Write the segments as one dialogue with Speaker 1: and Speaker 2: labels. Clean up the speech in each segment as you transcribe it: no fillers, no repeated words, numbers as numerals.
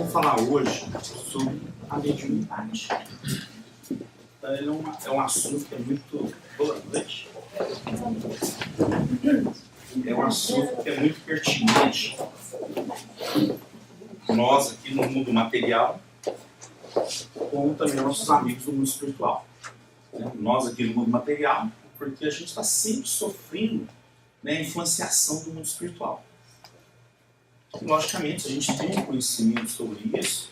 Speaker 1: vamos falar hoje sobre a mediunidade. É um assunto que é muito importante. É um assunto que é muito pertinente. Nós aqui no mundo material, como também nossos amigos do mundo espiritual. Nós aqui no mundo material, porque a gente está sempre sofrendo a influenciação do mundo espiritual. E, logicamente, se a gente tem um conhecimento sobre isso,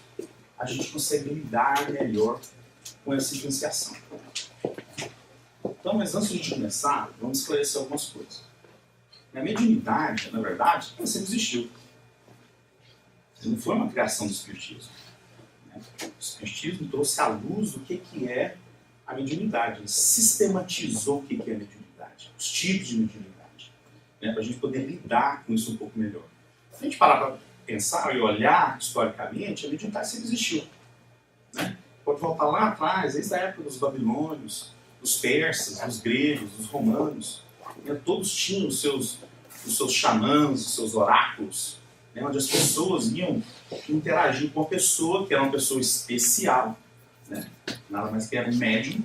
Speaker 1: a gente consegue lidar melhor com essa influenciação. Então, mas antes de a gente começar, vamos esclarecer algumas coisas. A mediunidade, na verdade, ela sempre existiu. Não foi uma criação do Espiritismo. O Espiritismo trouxe à luz o que é a mediunidade. Ele sistematizou o que é a mediunidade, os tipos de mediunidade, para a gente poder lidar com isso um pouco melhor. Se a gente parar para pensar e olhar historicamente, a mediunidade sempre existiu. Pode voltar lá atrás, desde a época dos babilônios, dos persas, dos gregos, dos romanos. Todos tinham os seus xamãs, os seus oráculos, onde as pessoas iam interagir com a pessoa, que era uma pessoa especial, nada mais que era um médium,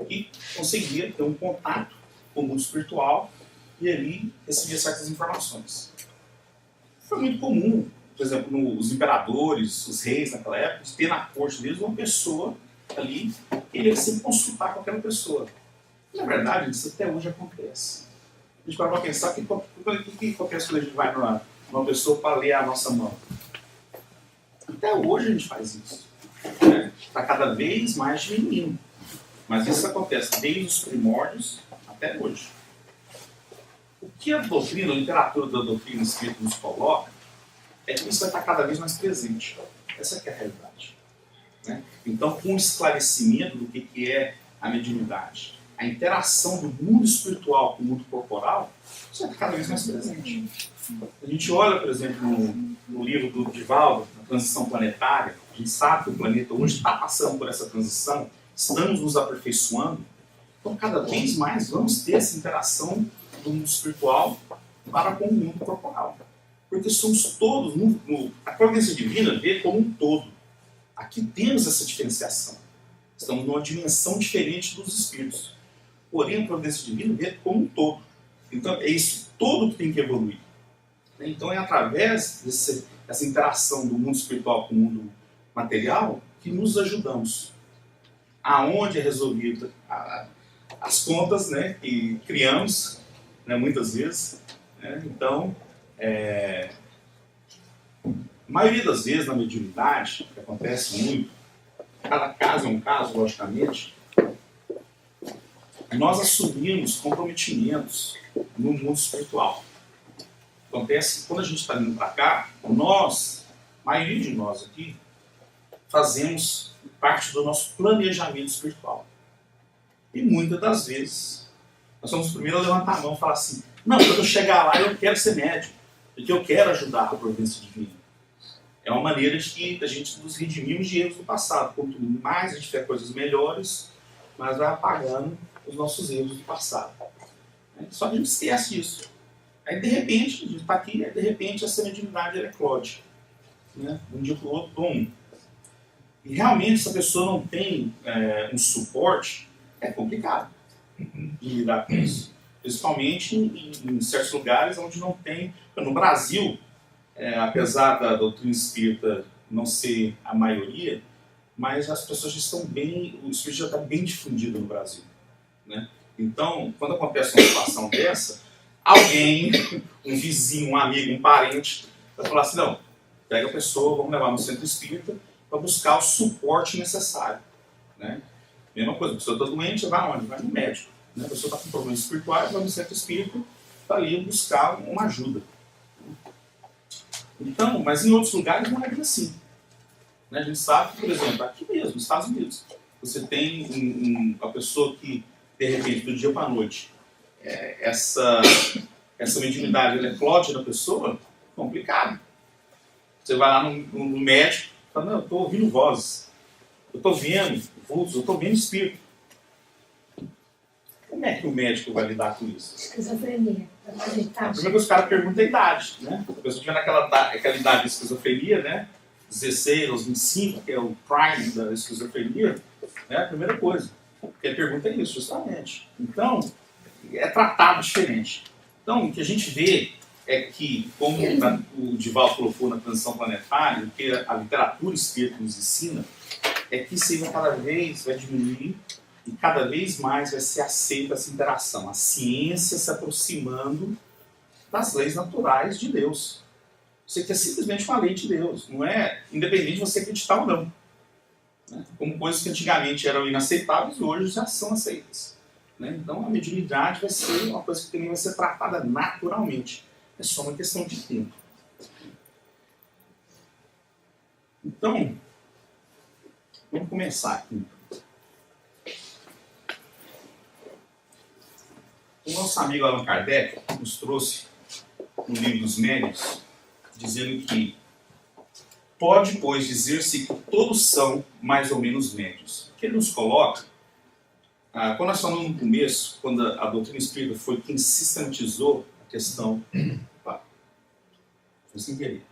Speaker 1: que conseguia ter um contato com o mundo espiritual e ali recebia certas informações. Foi muito comum, por exemplo, os imperadores, os reis naquela época, ter na corte deles uma pessoa ali, que ele ia sempre consultar com aquela pessoa. E, na verdade, isso até hoje acontece. A gente para pensar que acontece quando a gente vai numa pessoa para ler a nossa mão. Até hoje a gente faz isso. Está cada vez mais diminuindo. Mas isso acontece desde os primórdios até hoje. O que a doutrina, a literatura da doutrina espírita nos coloca é que isso vai estar cada vez mais presente. Essa é a realidade. Então, com o esclarecimento do que é a mediunidade, a interação do mundo espiritual com o mundo corporal, isso vai estar cada vez mais presente. A gente olha, por exemplo, no livro do Divaldo, A Transição Planetária, a gente sabe que o planeta hoje está passando por essa transição, estamos nos aperfeiçoando, então cada vez mais vamos ter essa interação do mundo espiritual para com o mundo corporal. Porque somos todos, a providência divina vê como um todo. Aqui temos essa diferenciação. Estamos numa dimensão diferente dos espíritos. Porém, a providência divina vê como um todo. Então, é isso todo que tem que evoluir. Então, é através dessa interação do mundo espiritual com o mundo material que nos ajudamos. Aonde é resolvida as contas que criamos, muitas vezes. Então, a maioria das vezes na mediunidade, que acontece muito, cada caso é um caso, logicamente, nós assumimos comprometimentos no mundo espiritual. Acontece que quando a gente está vindo para cá, a maioria de nós aqui, fazemos parte do nosso planejamento espiritual. E muitas das vezes, nós somos os primeiros a levantar a mão e falar assim, não, quando eu chegar lá eu quero ser médium, porque eu quero ajudar a providência divina. É uma maneira de a gente nos redimirmos de erros do passado. Quanto mais a gente tiver coisas melhores, mais vai apagando os nossos erros do passado. Só que a gente esquece disso. Aí, de repente, a gente está aqui, de repente, essa mediunidade eclode. Um dia para o outro, bom. E realmente, se a pessoa não tem um suporte, é complicado de lidar com isso. Principalmente em certos lugares onde não tem. No Brasil, apesar da doutrina espírita não ser a maioria, mas as pessoas já estão bem, o espírito já está bem difundido no Brasil. Então, quando acontece uma situação dessa, alguém, um vizinho, um amigo, um parente, vai falar assim, não, pega a pessoa, vamos levar no centro espírita para buscar o suporte necessário. Mesma coisa, a pessoa está doente, vai aonde? Vai no médico. A pessoa está com problemas espirituais, vai no centro espírita para ali buscar uma ajuda. Então, mas em outros lugares não é bem assim. A gente sabe que, por exemplo, aqui mesmo, nos Estados Unidos, você tem uma pessoa que, de repente, do dia para a noite, essa mediunidade eclode na pessoa, complicado. Você vai lá no médico e fala, não, eu estou ouvindo vozes, eu estou vendo vultos, eu estou vendo espírito. Como é que o médico vai lidar com isso?
Speaker 2: Esquizofrenia.
Speaker 1: Primeiro que os caras perguntam a idade, A pessoa tiver naquela idade de esquizofrenia, 16 aos 25, que é o prime da esquizofrenia, é a primeira coisa. Porque a pergunta é isso, justamente. Então, é tratado diferente. Então, o que a gente vê é que, como o Divaldo colocou na transição planetária, o que a literatura espírita nos ensina, é que isso aí cada vez vai diminuir e cada vez mais vai ser aceita essa interação. A ciência se aproximando das leis naturais de Deus. Isso aqui é simplesmente uma lei de Deus. Não é independente de você acreditar ou não. Né? Como coisas que antigamente eram inaceitáveis, hoje já são aceitas. Né? Então a mediunidade vai ser uma coisa que também vai ser tratada naturalmente. É só uma questão de tempo. Então, vamos começar aqui. O nosso amigo Allan Kardec nos trouxe no Livro dos Médiuns, dizendo que pode, pois, dizer-se que todos são mais ou menos médios. O que ele nos coloca, quando nós falamos no começo, quando a doutrina espírita foi quem sistematizou a questão... Foi sem querer.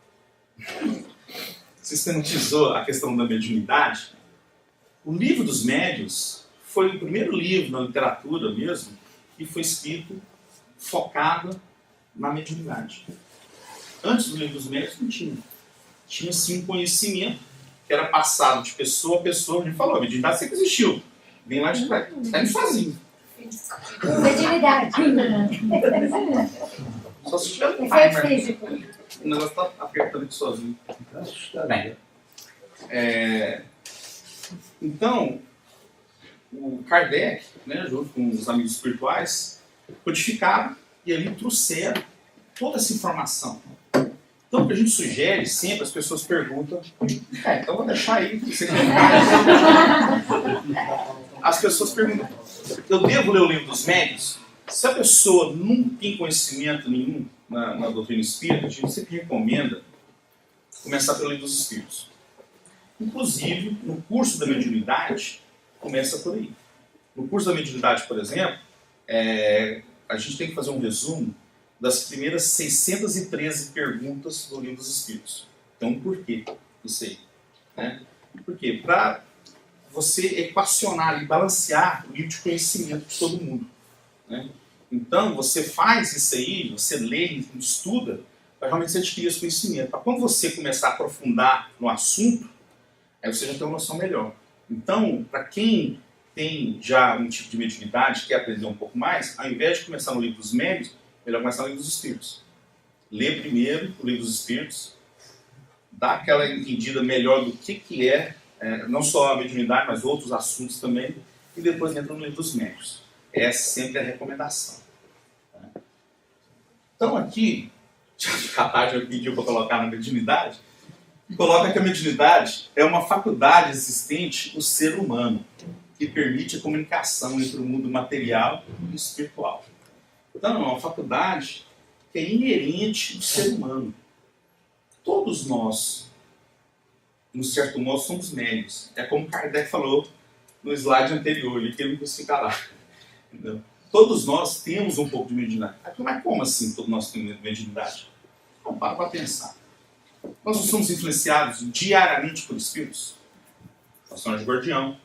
Speaker 1: Sistematizou a questão da mediunidade. O Livro dos Médiuns foi o primeiro livro na literatura mesmo que foi escrito focado na mediunidade. Antes do Livro dos Médiuns não tinha. Tinha sim um conhecimento que era passado de pessoa a pessoa. A gente falou, a mediunidade sempre existiu. Vem lá de trás. Está indo sozinho.
Speaker 2: Mediunidade.
Speaker 1: Só se tiver um
Speaker 2: Efeito
Speaker 1: timer.
Speaker 2: físico.
Speaker 1: O negócio está apertando aqui sozinho. Bem, então, o Kardec, né, junto com os amigos espirituais, codificaram e ali trouxeram toda essa informação. Então, o que a gente sugere sempre, as pessoas perguntam, então vou deixar aí, você as pessoas perguntam, eu devo ler o Livro dos Médiuns? Se a pessoa não tem conhecimento nenhum na doutrina espírita, a gente sempre recomenda começar pelo Livro dos Espíritos. Inclusive, no curso da mediunidade, começa por aí. No curso da mediunidade, por exemplo, a gente tem que fazer um resumo das primeiras 613 perguntas do Livro dos Espíritos. Então, por quê isso aí? Né? Por quê? Para você equacionar e balancear o nível de conhecimento de todo mundo. Né? Então, você faz isso aí, você lê, estuda, para realmente você adquirir esse conhecimento. Para quando você começar a aprofundar no assunto, aí você já tem uma noção melhor. Então, para quem tem já um tipo de mediunidade, quer aprender um pouco mais, ao invés de começar no Livro dos Médiuns, melhor começar no Livro dos Espíritos. Lê primeiro o Livro dos Espíritos, dá aquela entendida melhor do que é, não só a mediunidade, mas outros assuntos também, e depois entra no Livro dos Médiuns. Essa sempre é a recomendação. Então aqui, a Tati pediu para colocar na mediunidade, coloca que a mediunidade é uma faculdade existente no ser humano, que permite a comunicação entre o mundo material e o espiritual. Então, é uma faculdade que é inerente ao ser humano. Todos nós, em certo modo, somos médios. É como Kardec falou no slide anterior, ele não quis ficar lá. Entendeu? Todos nós temos um pouco de mediunidade. Mas como assim todos nós temos mediunidade? Não, para pensar. Nós não somos influenciados diariamente por espíritos? Nosso anjo guardião,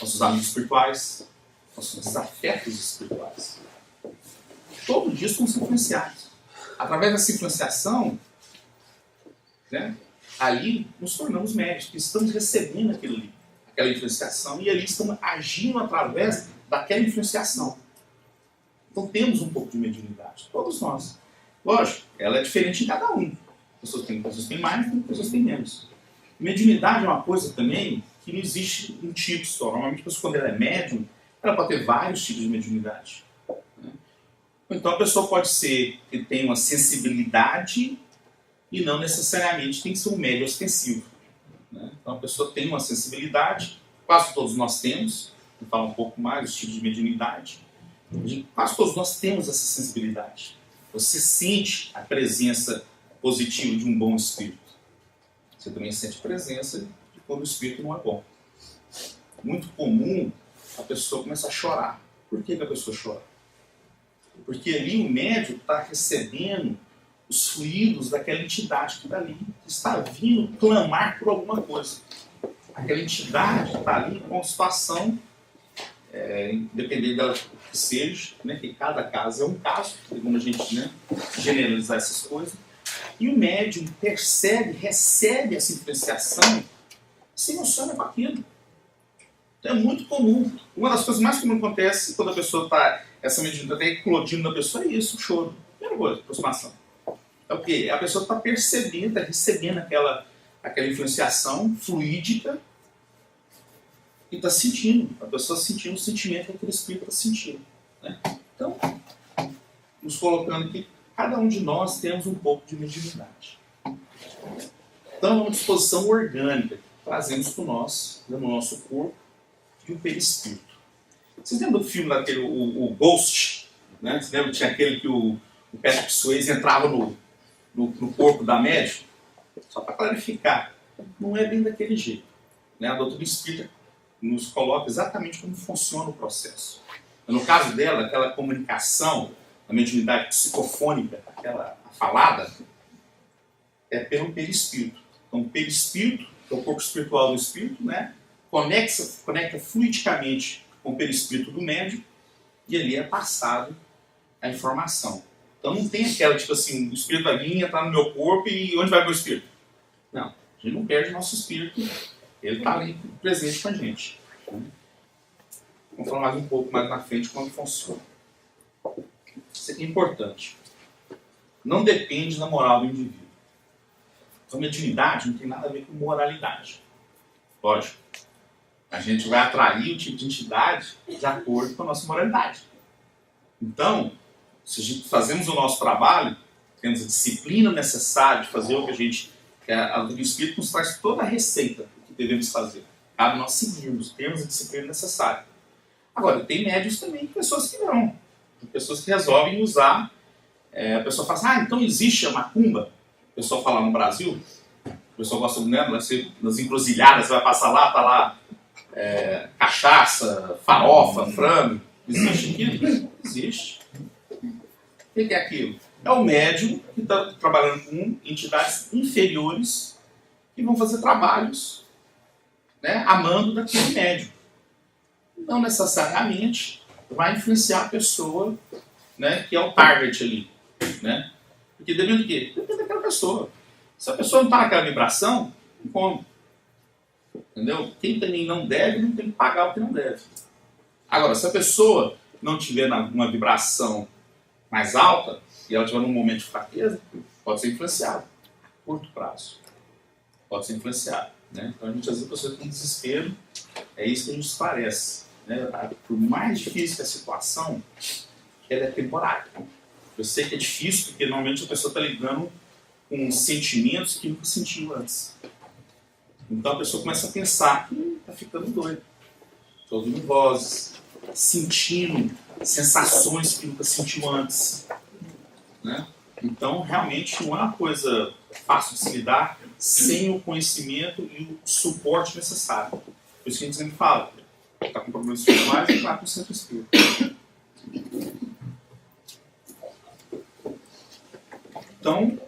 Speaker 1: nossos amigos espirituais, nossos afetos espirituais. Todo dia somos influenciados. Através dessa influenciação, né, ali nos tornamos médios, que estamos recebendo aquela influenciação e ali estamos agindo através daquela influenciação. Então temos um pouco de mediunidade, todos nós. Lógico, ela é diferente em cada um. Pessoas têm mais, pessoas têm menos. Mediunidade é uma coisa também que não existe um tipo só. Normalmente a pessoa, quando ela é médium, ela pode ter vários tipos de mediunidade. Então a pessoa pode ser que tem uma sensibilidade e não necessariamente tem que ser um médium ostensivo. Né? Então a pessoa tem uma sensibilidade, quase todos nós temos, vou falar um pouco mais dos tipos de mediunidade, quase todos nós temos essa sensibilidade. Você sente a presença positiva de um bom espírito. Você também sente a presença de quando o espírito não é bom. Muito comum a pessoa começar a chorar. Por que a pessoa chora? Porque ali o médium está recebendo os fluidos daquela entidade que está ali, que está vindo clamar por alguma coisa. Aquela entidade está ali com uma situação, independente dela que seja, né, que cada caso é um caso, como a gente, né, generalizar essas coisas, e o médium percebe, recebe essa influenciação, se emociona com aquilo. Então é muito comum. Uma das coisas mais comuns que acontece quando a pessoa está, essa mediunidade está eclodindo na pessoa é isso, o choro. Primeira coisa, aproximação. É o quê? A pessoa está percebendo, está recebendo aquela influenciação fluídica e está sentindo. A pessoa sentindo o sentimento que aquele espírito está sentindo. Né? Então, nos colocando aqui, cada um de nós temos um pouco de mediunidade. Então, é uma disposição orgânica que trazemos para nós, no nosso corpo, e o perispírito. Vocês lembram do filme daquele, o Ghost? Né? Vocês lembram que tinha aquele que o Patrick Swayze entrava no corpo da médium? Só para clarificar, não é bem daquele jeito. Né? A doutrina espírita nos coloca exatamente como funciona o processo. No caso dela, aquela comunicação, a mediunidade psicofônica, aquela falada, é pelo perispírito. Então, o perispírito, que é o corpo espiritual do espírito, né, conecta fluidicamente com o perispírito do médium e ali é passado a informação. Então não tem aquela, tipo assim, o espírito vai vir, entrar no meu corpo e onde vai o meu espírito? Não, a gente não perde o nosso espírito, ele está ali presente com a gente. Vamos falar mais um pouco mais na frente como funciona. Isso aqui é importante. Não depende da moral do indivíduo. Então, mediunidade não tem nada a ver com moralidade. Lógico. A gente vai atrair o tipo de entidade de acordo com a nossa moralidade. Então, se a gente fazemos o nosso trabalho, temos a disciplina necessária de fazer o que a gente... O Espírito nos traz toda a receita do que devemos fazer. Cabe nós seguirmos, temos a disciplina necessária. Agora, tem médios também, pessoas que não. Tem pessoas que resolvem usar... a pessoa fala assim, então existe a macumba? O pessoal fala no Brasil, o pessoal gosta, né, nas encruzilhadas, você vai passar lá, tá lá cachaça, farofa, frango. Existe aquilo? Existe. O que é aquilo? É o médium que está trabalhando com entidades inferiores que vão fazer trabalhos, né, amando daquele médium. Não necessariamente vai influenciar a pessoa, né, que é o target ali. Né? Porque depende do quê? Depende daquela pessoa. Se a pessoa não está naquela vibração, não come. Entendeu? Quem também não deve, não tem que pagar o que não deve. Agora, se a pessoa não tiver numa vibração mais alta, e ela estiver num momento de fraqueza, pode ser influenciada. A curto prazo. Pode ser influenciada. Né? Então a gente às vezes a pessoa tem desespero, é isso que a gente esclarece. Né? Por mais difícil que a situação, ela é temporária. Eu sei que é difícil, porque normalmente a pessoa está lidando com sentimentos que nunca sentiu antes. Então a pessoa começa a pensar que está ficando doido. Estou ouvindo vozes, sentindo sensações que nunca sentiu antes. Né? Então realmente não é uma coisa fácil de se lidar sem o conhecimento e o suporte necessário. Por isso que a gente sempre fala, está com problemas espirituais e vai para o centro espírita. Então,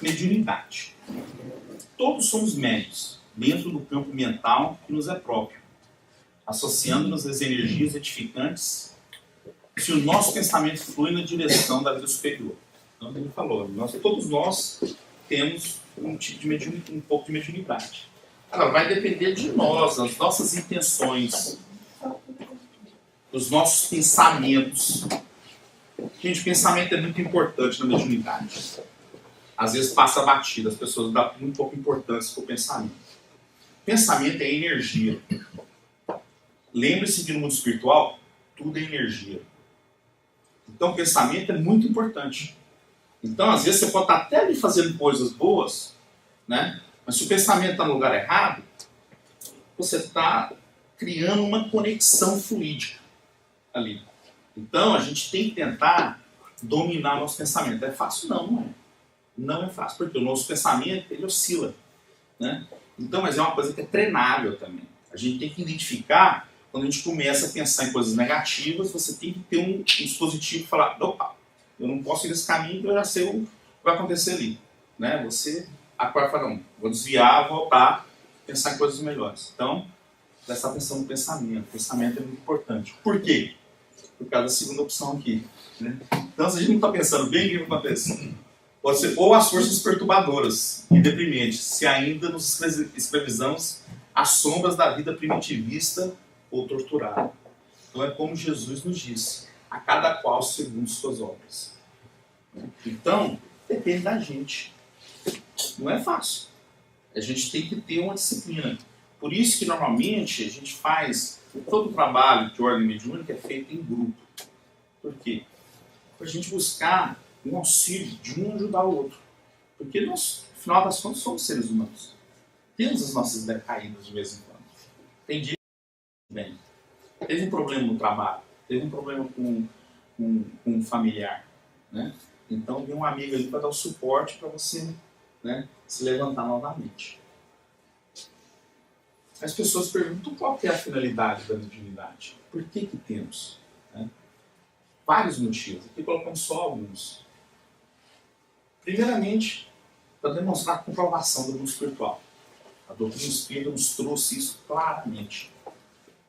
Speaker 1: mediunidade. Todos somos médios, dentro do campo mental que nos é próprio, associando-nos às energias edificantes, se o nosso pensamento flui na direção da vida superior. Então, ele falou, todos nós temos um pouco de mediunidade. Agora, vai depender de nós, das nossas intenções, dos nossos pensamentos. Gente, pensamento é muito importante na mediunidade. Às vezes passa batido, as pessoas dão muito pouca importância para o pensamento. Pensamento é energia. Lembre-se que no mundo espiritual, tudo é energia. Então, pensamento é muito importante. Então, às vezes, você pode estar até ali fazendo coisas boas, né? Mas se o pensamento está no lugar errado, você está criando uma conexão fluídica ali. Então, a gente tem que tentar dominar o nosso pensamento. É fácil? Não, não é. Não é fácil, porque o nosso pensamento, ele oscila. Né? Então, mas é uma coisa que é treinável também. A gente tem que identificar, quando a gente começa a pensar em coisas negativas, você tem que ter um dispositivo e falar, opa, eu não posso ir nesse caminho, eu já sei vai acontecer ali, né? Você acorda e fala, não, vou desviar, voltar, pensar em coisas melhores. Então, prestar atenção no pensamento. O pensamento é muito importante. Por quê? Por causa da segunda opção aqui, né? Então, se a gente não está pensando bem, o que acontece? Pode ser ou as forças perturbadoras e deprimentes, se ainda nos escravizamos às sombras da vida primitivista ou torturada. Então é como Jesus nos disse, a cada qual segundo suas obras. Então, depende da gente. Não é fácil. A gente tem que ter uma disciplina. Por isso que normalmente a gente faz todo o trabalho de ordem mediúnica é feito em grupo. Por quê? Para a gente buscar um auxílio de um ajudar o outro. Porque nós, no final das contas, somos seres humanos. Temos as nossas decaídas de vez em quando. Tem dia que bem. Teve um problema no trabalho, teve um problema com um familiar, né? Então vem um amigo ali para dar o suporte para você, né, se levantar novamente. As pessoas perguntam qual que é a finalidade da mediunidade. Por que temos? Né? Vários motivos. Aqui colocamos só alguns. Primeiramente, para demonstrar a comprovação do mundo espiritual. A doutrina espírita nos trouxe isso claramente.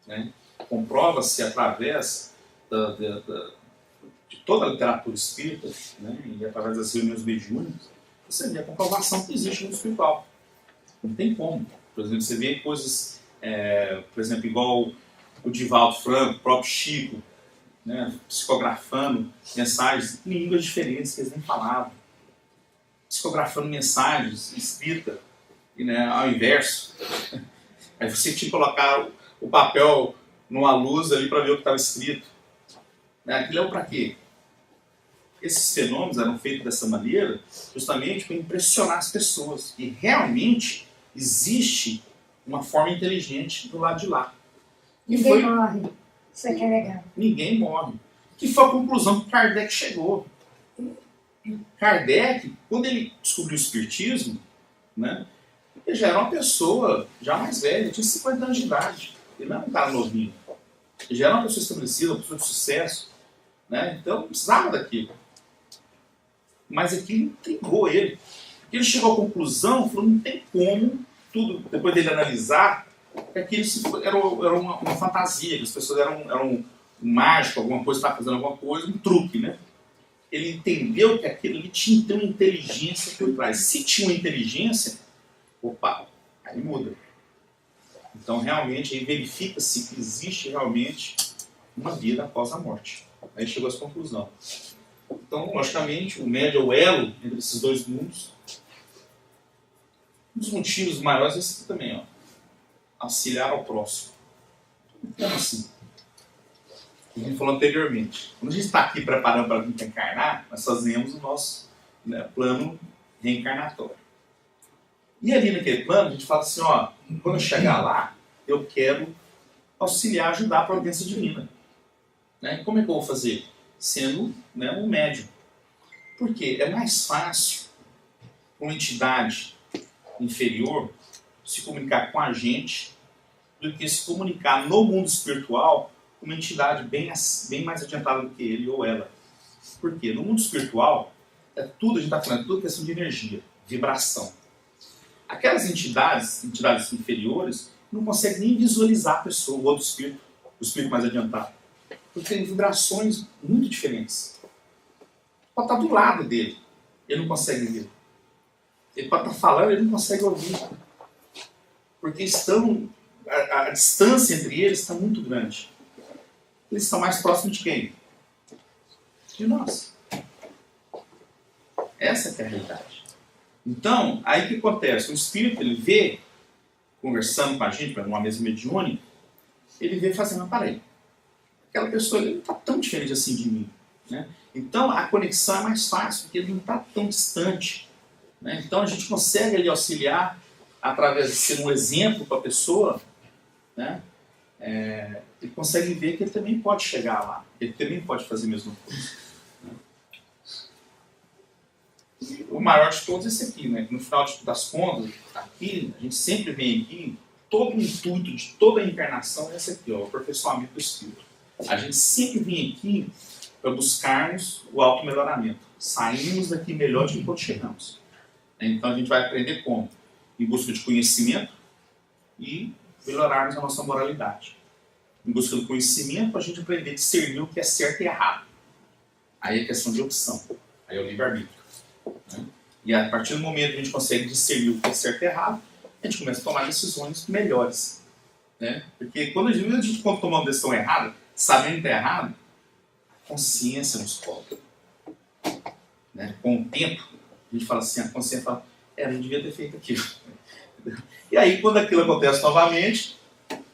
Speaker 1: Né? Comprova-se através de toda a literatura espírita, né? E através das reuniões mediúnicas, você vê a comprovação que existe no mundo espiritual. Não tem como. Por exemplo, você vê coisas, por exemplo, igual o Divaldo Franco, o próprio Chico, né? Psicografando mensagens em línguas diferentes que eles nem falavam. Psicografando mensagens escritas, né, ao inverso. Aí você tinha que colocar o papel numa luz ali para ver o que estava escrito. Aquilo é para quê? Esses fenômenos eram feitos dessa maneira justamente para impressionar as pessoas. E realmente existe uma forma inteligente do lado de lá.
Speaker 2: Ninguém morre. Isso aqui é legal.
Speaker 1: Ninguém morre. Que foi a conclusão que Kardec chegou. Kardec, quando ele descobriu o espiritismo, né, ele já era uma pessoa já mais velha, ele tinha 50 anos de idade. Ele não era um cara novinho. Ele já era uma pessoa estabelecida, uma pessoa de sucesso. Né? Então, não precisava daquilo. Mas aquilo intrigou ele. Ele chegou à conclusão, falou, não tem como, tudo, depois dele analisar, que aquilo era uma fantasia, que as pessoas eram um mágico, alguma coisa, estava fazendo alguma coisa, um truque, né? Ele entendeu que aquilo ali tinha uma inteligência por trás. Se tinha uma inteligência, opa, aí muda. Então, realmente, aí verifica-se que existe realmente uma vida após a morte. Aí chegou a essa conclusão. Então, logicamente, o médio é o elo entre esses dois mundos. Um dos motivos maiores é esse também, ó. Auxiliar ao próximo. Então, assim, como a gente falou anteriormente, quando a gente está aqui preparando para vir reencarnar, nós fazemos o nosso, né, plano reencarnatório. E ali naquele plano, a gente fala assim, ó, quando eu chegar lá, eu quero auxiliar, ajudar a providência divina. Né? E como é que eu vou fazer? Sendo, né, um médium. Por quê? É mais fácil uma entidade inferior se comunicar com a gente do que se comunicar no mundo espiritual com uma entidade bem mais adiantada do que ele ou ela. Por quê? No mundo espiritual, tudo, a gente está falando, tudo questão de energia, vibração. Aquelas entidades inferiores, não conseguem nem visualizar a pessoa, o outro espírito, o espírito mais adiantado. Porque tem vibrações muito diferentes. Pode estar do lado dele, ele não consegue ver. Ele pode estar falando, ele não consegue ouvir. Porque a distância entre eles está muito grande. Eles estão mais próximos de quem? De nós. Essa é a realidade. Então, aí o que acontece? O espírito, ele vê, conversando com a gente, numa mesa mediúnica, ele vê fazendo aparelho. Aquela pessoa ele não está tão diferente assim de mim. Né? Então, a conexão é mais fácil, porque ele não está tão distante. Né? Então, a gente consegue ali auxiliar, através de ser um exemplo para a pessoa, né? Ele consegue ver que ele também pode chegar lá, ele também pode fazer a mesma coisa. Né? O maior de todos é esse aqui, né? No final das contas, aqui, a gente sempre vem aqui, todo o intuito de toda a encarnação é esse aqui, ó, o aperfeiçoamento do espírito. A gente sempre vem aqui para buscarmos o auto-melhoramento. saímos daqui melhor do que quando chegamos. Então a gente vai aprender como? Em busca de conhecimento e melhorarmos a nossa moralidade. Em busca do conhecimento, a gente aprender a discernir o que é certo e errado. Aí é questão de opção. Aí é o livre-arbítrio. Né? E a partir do momento que a gente consegue discernir o que é certo e errado, a gente começa a tomar decisões melhores. Né? Porque quando a gente toma uma decisão errada, sabendo que está errado, a consciência nos cobra. Né? Com o tempo, a gente fala assim, a consciência fala, não devia ter feito aquilo. E aí, quando aquilo acontece novamente,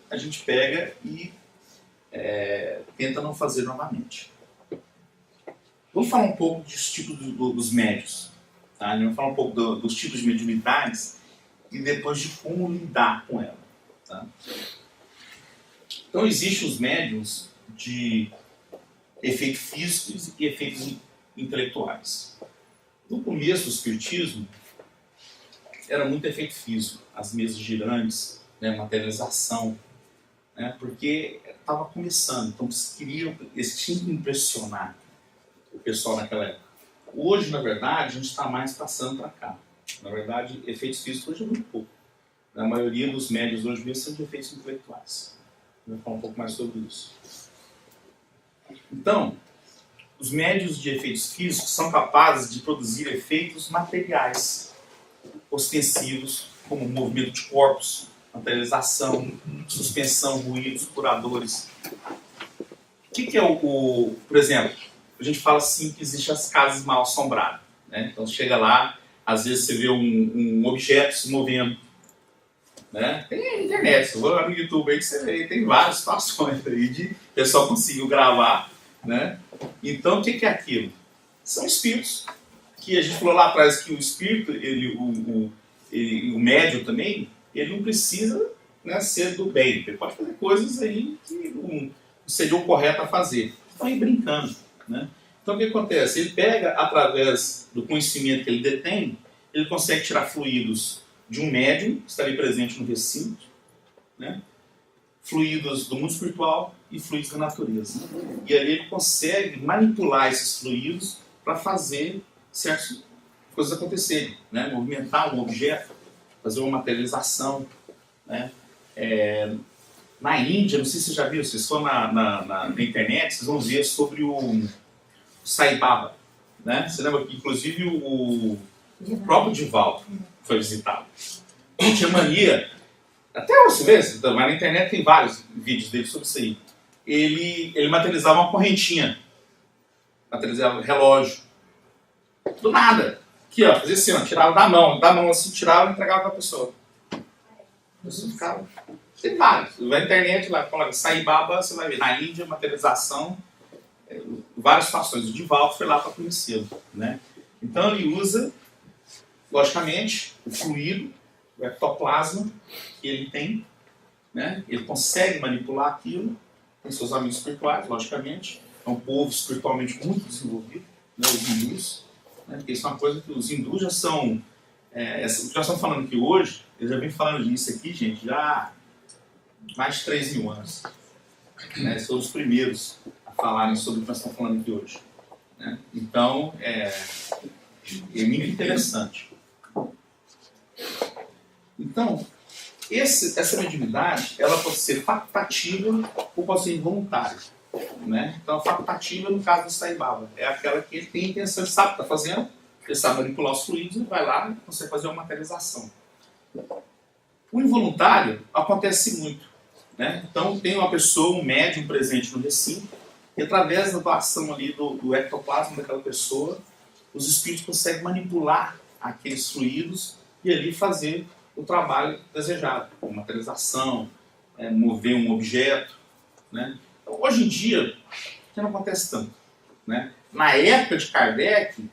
Speaker 1: a gente pega e tenta não fazer novamente. Vamos falar um pouco dos tipos dos médios. Tá? A gente vai falar um pouco dos tipos de mediunidades e depois de como lidar com ela. Tá? Então, existem os médiums de efeitos físicos e efeitos intelectuais. No começo do espiritismo, era muito efeito físico, as mesas girantes, né, materialização, né, porque estava começando, então eles tinham que impressionar o pessoal naquela época. Hoje, na verdade, a gente está mais passando para cá. Na verdade, efeitos físicos hoje é muito pouco. A maioria dos médios hoje mesmo são de efeitos intelectuais. Eu vou falar um pouco mais sobre isso. Então, os médios de efeitos físicos são capazes de produzir efeitos materiais, ostensivos, como movimento de corpos, materialização, suspensão, ruídos, curadores. O que é por exemplo, a gente fala assim que existem as casas mal assombradas. Né? Então chega lá, às vezes você vê um objeto se movendo. Né? Tem a internet, você vai lá no YouTube aí que você vê, tem várias situações aí de o pessoal conseguiu gravar. Né? Então o que é aquilo? São espíritos. Que a gente falou lá atrás que o espírito, o médium também, ele não precisa, né, ser do bem. Ele pode fazer coisas aí que não seria o correto a fazer. Estão aí brincando. Né? Então o que acontece? Ele pega, através do conhecimento que ele detém, ele consegue tirar fluidos de um médium que está ali presente no recinto, né? Fluidos do mundo espiritual e fluidos da natureza. E ali ele consegue manipular esses fluidos para fazer certas coisas acontecerem, né? Movimentar um objeto, fazer uma materialização. Né? Na Índia, não sei se vocês já viram, se vocês foram na internet, vocês vão ver sobre o Sai Baba. Né? Você lembra que, inclusive, o próprio Divaldo foi visitado. Ele tinha mania, até hoje mesmo, mas na internet tem vários vídeos dele sobre isso aí. Ele materializava uma correntinha, materializava um relógio. Do nada. Aqui, ó, fazia assim, ó, tirava da mão assim, tirava e entregava para a pessoa. Você ficava. Tem vários. Vai na internet, lá, coloca Sai Baba, você vai ver. Na Índia, materialização, várias situações. O Divaldo foi lá para conhecê-lo. Né? Então ele usa, logicamente, o fluido, o ectoplasma que ele tem. Né? Ele consegue manipular aquilo com seus amigos espirituais, logicamente. É um povo espiritualmente muito desenvolvido, né? Os hindus. Né? Porque isso é uma coisa que os hindus já são... o que nós estamos falando aqui hoje, eles já vêm falando disso aqui, gente, já há mais de 3.000 anos. Né? São os primeiros a falarem sobre o que nós estamos falando aqui hoje. Né? Então, é muito interessante. Então, essa mediunidade, ela pode ser facultativa ou pode ser involuntária. Né? Então, a facultativa, no caso do Sai Baba, é aquela que ele tem a intenção, ele sabe o que está fazendo, ele sabe manipular os fluidos, ele vai lá e consegue fazer uma materialização. O involuntário acontece muito. Né? Então, tem uma pessoa, um médium presente no recinto, e através da doação ali do ectoplasma daquela pessoa, os espíritos conseguem manipular aqueles fluidos e ali fazer o trabalho desejado, como materialização, mover um objeto. Né? Então, hoje em dia, já não acontece tanto. Né? Na época de Kardec,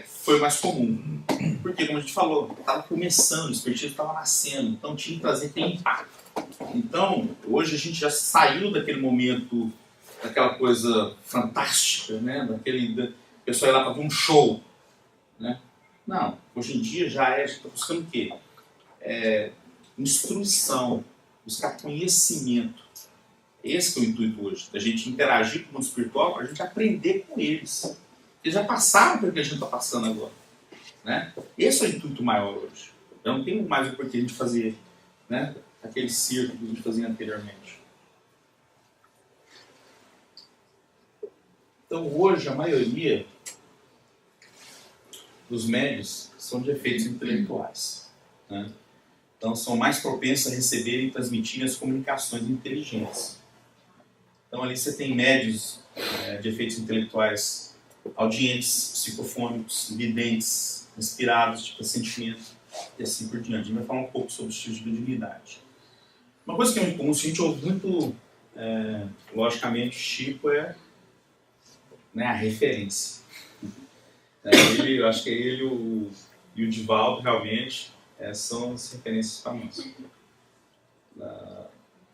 Speaker 1: foi mais comum. Porque, como a gente falou, estava começando, o espiritismo estava nascendo, então tinha que trazer aquele impacto. Então, hoje a gente já saiu daquele momento, daquela coisa fantástica, né? Daquele pessoal ir lá para ver um show. Né? Não, hoje em dia já está buscando o quê? Instrução, buscar conhecimento. Esse que é o intuito hoje, da gente interagir com o mundo espiritual para a gente aprender com eles. Eles já passaram pelo que a gente está passando agora. Né? Esse é o intuito maior hoje. Eu não tenho mais o porquê de fazer, né, aquele circo que a gente fazia anteriormente. Então hoje a maioria dos médios são de efeitos intelectuais. Né? Então são mais propensos a receber e transmitir as comunicações inteligentes. Então ali você tem médios de efeitos intelectuais audientes, psicofônicos, videntes, inspirados, tipo sentimento e assim por diante. A gente vai falar um pouco sobre os tipos de mediunidade. Uma coisa que é muito comum, a gente ouve muito, logicamente, o Chico é, né, a referência. Eu acho que ele e o Divaldo realmente são as referências famosas.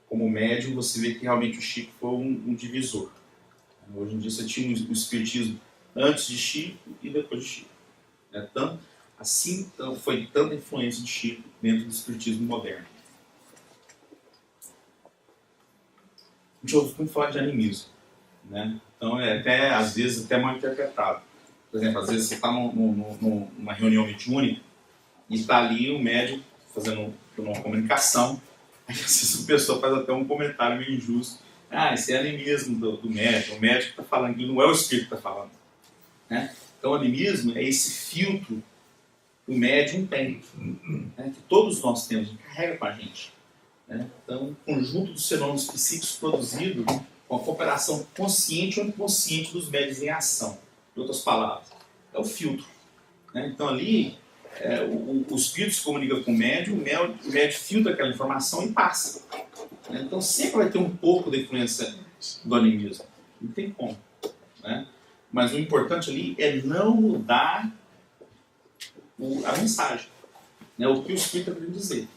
Speaker 1: Como médium, você vê que realmente o Chico foi um divisor. Hoje em dia você tinha o espiritismo antes de Chico e depois de Chico. Assim foi tanta influência de Chico dentro do espiritismo moderno. A gente ouve muito falar de animismo. Né? Então é às vezes até mal interpretado. Por exemplo, às vezes você está numa reunião mediúnica e está ali o médium fazendo uma comunicação, aí às vezes a pessoa faz até um comentário meio injusto. Esse é animismo do médium. O médium está falando aqui, não é o espírito que está falando. Né? Então o animismo é esse filtro que o médium tem, né? Que todos nós temos, carrega com a gente. Né? Então o conjunto dos fenômenos psíquicos produzidos com a cooperação consciente ou inconsciente dos médios em ação. Em outras palavras, é o filtro. Né? Então ali, o espírito se comunica com o médium filtra aquela informação e passa. Né? Então sempre vai ter um pouco da influência do animismo. Não tem como. Né? Mas o importante ali é não mudar a mensagem. Né? O que o espírito está querendo dizer.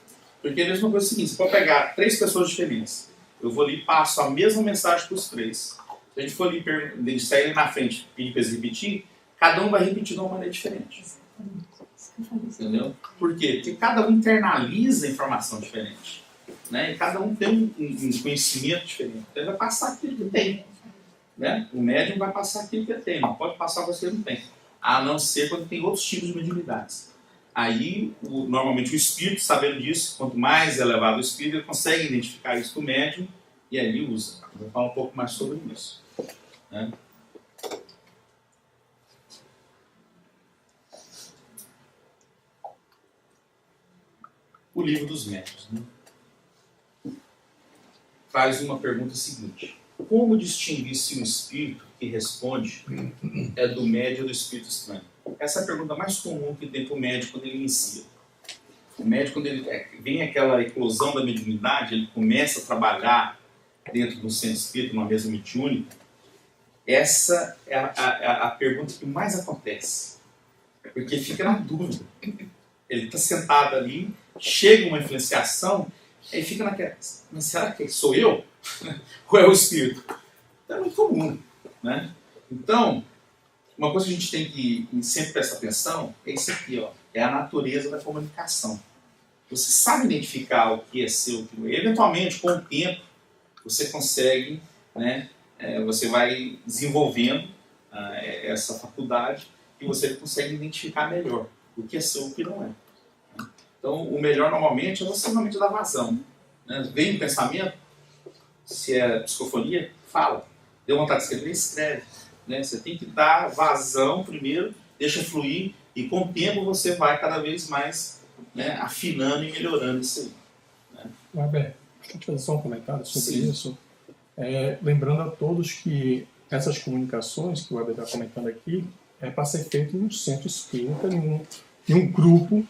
Speaker 1: Porque a mesma coisa é o seguinte, você pode pegar 3 pessoas diferentes. Eu vou ali e passo a mesma mensagem para os 3. Se a gente for ali sair na frente e pedir para eles repetir, cada um vai repetir de uma maneira diferente. Entendeu? Por quê? Porque cada um internaliza a informação diferente. Né? E cada um tem um conhecimento diferente. Então ele vai passar aquilo que tem. Né? O médium vai passar aquilo que ele tem, não pode passar o que ele não tem. A não ser quando tem outros tipos de mediunidades. Aí, normalmente o espírito, sabendo disso, quanto mais elevado o espírito, ele consegue identificar isso com o médium e aí usa. Eu vou falar um pouco mais sobre isso. Né? O livro dos médiuns. Né? Faz uma pergunta seguinte. Como distinguir se o espírito que responde é do médium ou do espírito estranho? Essa é a pergunta mais comum que tem para o médium quando ele inicia. O médium, quando vem aquela eclosão da mediunidade, ele começa a trabalhar dentro do centro espírita, numa mesa mediúnica, essa é a pergunta que mais acontece. Porque fica na dúvida. Ele está sentado ali, chega uma influenciação, aí fica naquela, mas será que sou eu? Ou é o espírito? Então, é muito comum. Né? Então, uma coisa que a gente tem que sempre prestar atenção é isso aqui, ó, é a natureza da comunicação. Você sabe identificar o que é seu, o que não é. Eventualmente, com o tempo, você consegue, né, você vai desenvolvendo essa faculdade e você consegue identificar melhor o que é seu e o que não é. Então, o melhor normalmente é você realmente dar vazão. Né? Vem um pensamento, se é psicofonia, fala. Deu vontade de escrever, escreve. Né? Você tem que dar vazão primeiro, deixa fluir, e com o tempo você vai cada vez mais, né, afinando e melhorando isso aí. Né?
Speaker 3: Weber, deixa eu te fazer só um comentário sobre isso. Lembrando a todos que essas comunicações que o Weber está comentando aqui é para ser feito em um centro espírita, em um grupo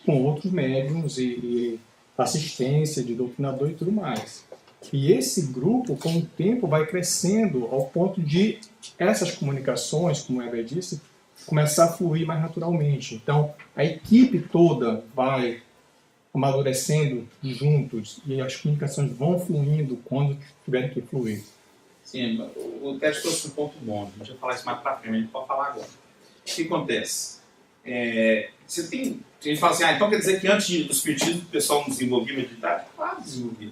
Speaker 3: com outros médiums e assistência de doutrinador e tudo mais. E esse grupo, com o tempo, vai crescendo ao ponto de essas comunicações, como o Weber disse, começar a fluir mais naturalmente. Então, a equipe toda vai amadurecendo juntos e as comunicações vão fluindo quando tiverem que fluir.
Speaker 1: Sim, o Ted trouxe um ponto bom. A gente vai falar isso mais pra frente, a gente pode falar agora. O que acontece? A gente fala assim, então quer dizer que antes do espiritismo o pessoal não desenvolvia mediunidade? Claro, desenvolvia.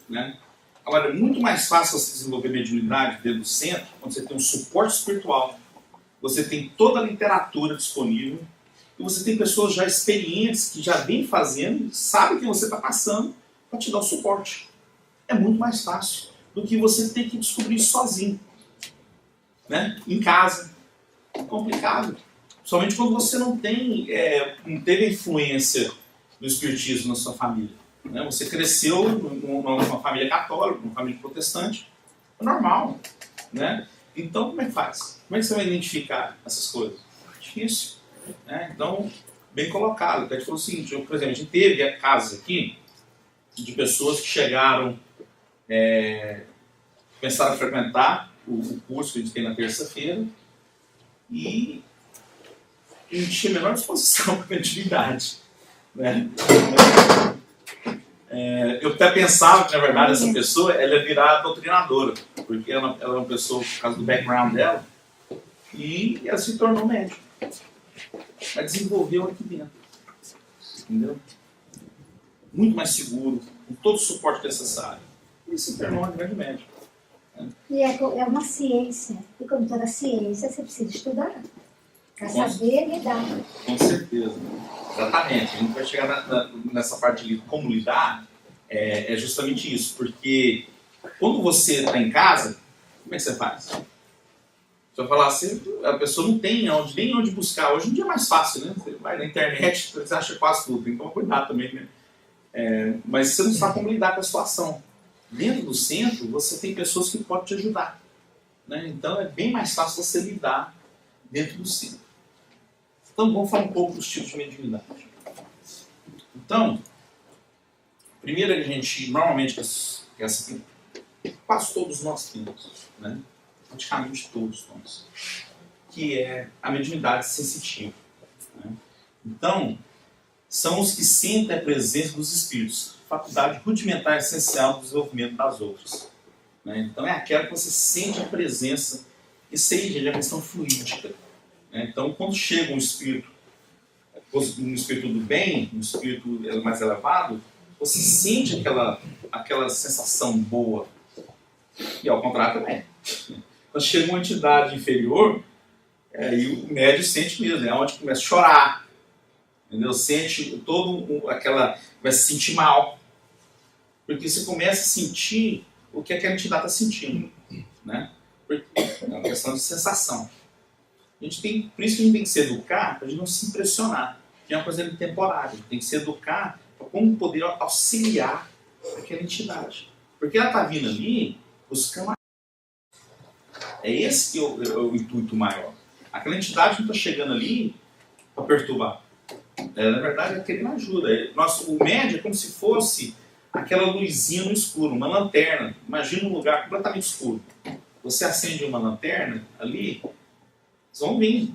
Speaker 1: Né? Agora, é muito mais fácil você desenvolver mediunidade dentro do centro quando você tem um suporte espiritual. você tem toda a literatura disponível, e você tem pessoas já experientes que já vêm fazendo, sabem o que você está passando, para te dar o suporte. É muito mais fácil do que você ter que descobrir sozinho, né? Em casa. É complicado. Somente quando você não teve a influência do espiritismo na sua família. Né? Você cresceu numa família católica, numa família protestante. É normal. Né? Então, como é que faz? Como é que você vai identificar essas coisas? É difícil. Né? Então, bem colocado. A gente falou o seguinte, por exemplo, a gente teve casos aqui de pessoas que chegaram, começaram a frequentar o curso que a gente tem na terça-feira e não tinha a menor disposição para a atividade. Né? Eu até pensava que, na verdade, essa pessoa ela ia virar doutrinadora, porque ela é uma pessoa, por causa do background dela, e ela se tornou médica. Ela desenvolveu aqui dentro. Entendeu? Muito mais seguro, com todo o suporte necessário. E se tornou uma grande médica. Né?
Speaker 2: E é uma ciência. E como toda ciência, você precisa estudar. Para saber lidar.
Speaker 1: Com certeza. Exatamente. A gente vai chegar nessa parte de como lidar, é justamente isso. Porque quando você está em casa, como é que você faz? Você vai falar assim, a pessoa não tem nem onde buscar. Hoje em dia é mais fácil, né? Você vai na internet, você acha quase tudo. Tem que tomar cuidado também, né? Mas você não sabe como lidar com a situação. Dentro do centro, você tem pessoas que podem te ajudar. Né? Então é bem mais fácil você lidar dentro do centro. Então vamos falar um pouco dos tipos de mediunidade. Então, primeiro que a gente, normalmente, quase todos nós temos, né? Praticamente todos nós, que é a mediunidade sensitiva. Né? Então, são os que sentem a presença dos espíritos, faculdade rudimentar essencial do desenvolvimento das outras. Né? Então é aquela que você sente a presença, isso aí já é uma questão fluídica. Né? Então quando chega um espírito do bem, um espírito mais elevado, você sente aquela sensação boa. E ao contrário também. Quando chega uma entidade inferior, aí o médium sente mesmo, é onde começa a chorar. Entendeu? Sente começa a se sentir mal. Porque você começa a sentir o que aquela entidade está sentindo. Né? É uma questão de sensação. Por isso que a gente tem que se educar para a gente não se impressionar. Que é uma coisa temporária. A gente tem que se educar para como poder auxiliar aquela entidade. Porque ela está vindo ali buscando a... É esse que é o intuito maior. Aquela entidade não está chegando ali para perturbar. Na verdade, é querendo ajuda. O médium é como se fosse aquela luzinha no escuro, uma lanterna. Imagina um lugar completamente escuro. Você acende uma lanterna ali, eles vão vir.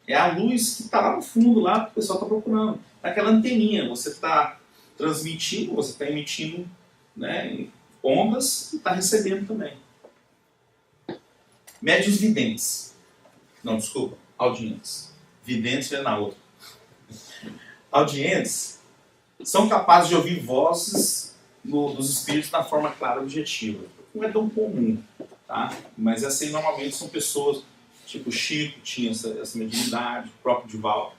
Speaker 1: É a luz que está lá no fundo, lá que o pessoal está procurando. Naquela anteninha, você está transmitindo, você está emitindo, né, ondas e está recebendo também. Médiuns videntes. Não, desculpa, audientes. Videntes é na outra. Audientes são capazes de ouvir vozes dos espíritos na forma clara e objetiva. Não é tão comum, tá? Mas assim, normalmente são pessoas, tipo Chico tinha essa mediunidade, o próprio Divaldo,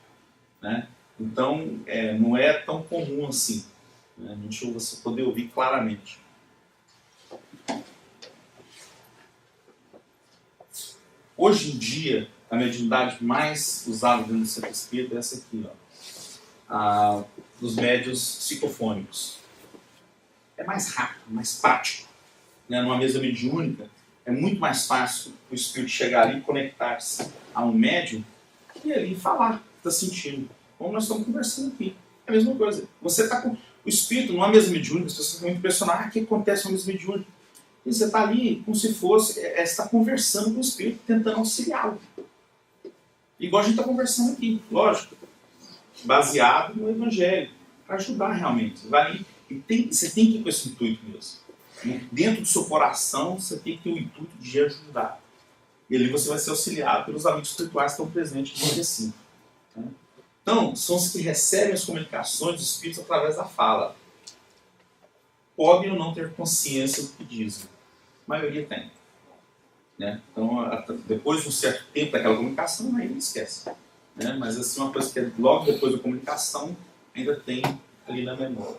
Speaker 1: né? Então, não é tão comum assim, né? A gente você poder ouvir claramente. Hoje em dia, a mediunidade mais usada dentro do centro espírita é essa aqui, ó. Dos médiuns psicofônicos. É mais rápido, mais prático. Né? Numa mesa mediúnica, é muito mais fácil o espírito chegar ali e conectar-se a um médium e ali falar o que está sentindo. Como nós estamos conversando aqui. É a mesma coisa. Você está com o espírito numa mesa mediúnica, as pessoas ficam muito impressionadas. O que acontece numa mesa mediúnica? E você está ali como se fosse, você está conversando com o espírito, tentando auxiliá-lo. Igual a gente está conversando aqui, lógico. Baseado no Evangelho, para ajudar realmente. Você vai ali você tem que ir com esse intuito mesmo. Dentro do seu coração, você tem que ter o intuito de ajudar. E ali você vai ser auxiliado pelos amigos espirituais que estão presentes no recinto. Né? Então, são os que recebem as comunicações dos espíritos através da fala. Podem ou não ter consciência do que dizem. A maioria tem. né? Então, depois de um certo tempo daquela comunicação, aí ele esquece. Né? Mas assim, uma coisa que é logo depois da comunicação, ainda tem ali na memória.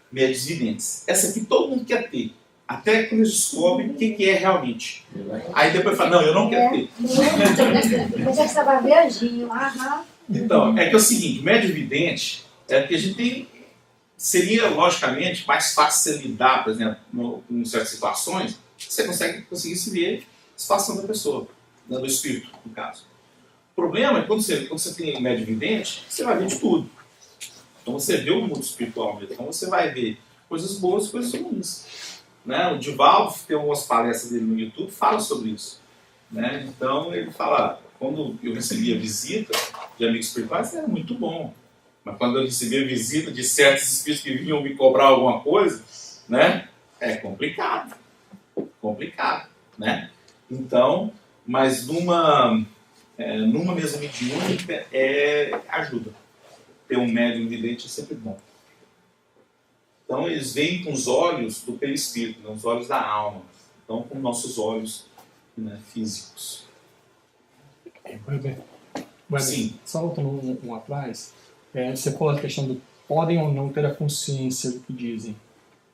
Speaker 1: Médios videntes. Essa aqui todo mundo quer ter. Até quando eles descobrem o que é realmente. Aí depois fala, não, eu não quero ter.
Speaker 2: Mas é que estava viajinho. Aham.
Speaker 1: Então, é que é o seguinte, o médio vidente é que a gente tem. Seria, logicamente, mais fácil você lidar, por exemplo, com certas situações, você conseguir se ver a situação da pessoa, do espírito, no caso. O problema é que quando você tem médio vidente, você vai ver de tudo. Então você vê o mundo espiritual mesmo. Então você vai ver coisas boas e coisas ruins. Né? O Divaldo tem algumas palestras dele no YouTube, fala sobre isso. Né? Então ele fala, quando eu recebia visita de amigos espirituais, era muito bom. Mas quando eu recebia visita de certos espíritos que vinham me cobrar alguma coisa, né? É complicado. Complicado. Né? Então, mas numa mesa mediúnica ajuda. Ter um médium vidente é sempre bom. Então eles veem com os olhos do perispírito, né? Os olhos da alma, não com nossos olhos, né, físicos.
Speaker 3: Sim. Só voltando um atrás, você falou a questão do podem ou não ter a consciência do que dizem.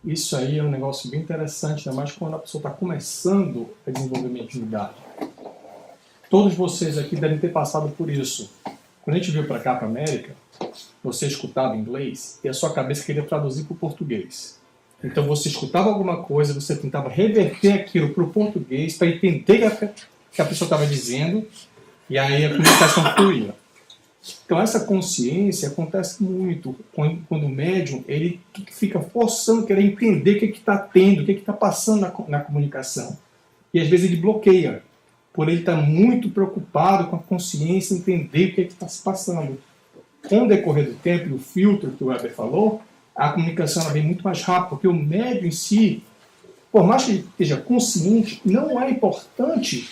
Speaker 3: Isso aí é um negócio bem interessante, ainda mais quando a pessoa está começando a desenvolver mediunidade. Todos vocês aqui devem ter passado por isso. Quando a gente veio para cá, para a América, você escutava inglês e a sua cabeça queria traduzir para o português. Então você escutava alguma coisa, você tentava reverter aquilo para o português para entender o que a pessoa estava dizendo e aí a comunicação fluía. Então essa consciência acontece muito quando o médium ele fica forçando, querer entender o que está tendo, o que está passando na comunicação. E às vezes ele bloqueia, por ele estar muito preocupado com a consciência, entender o que está se passando. Com o decorrer do tempo, e o filtro que o Weber falou, a comunicação ela vem muito mais rápido, porque o médium em si, por mais que ele esteja consciente, não é importante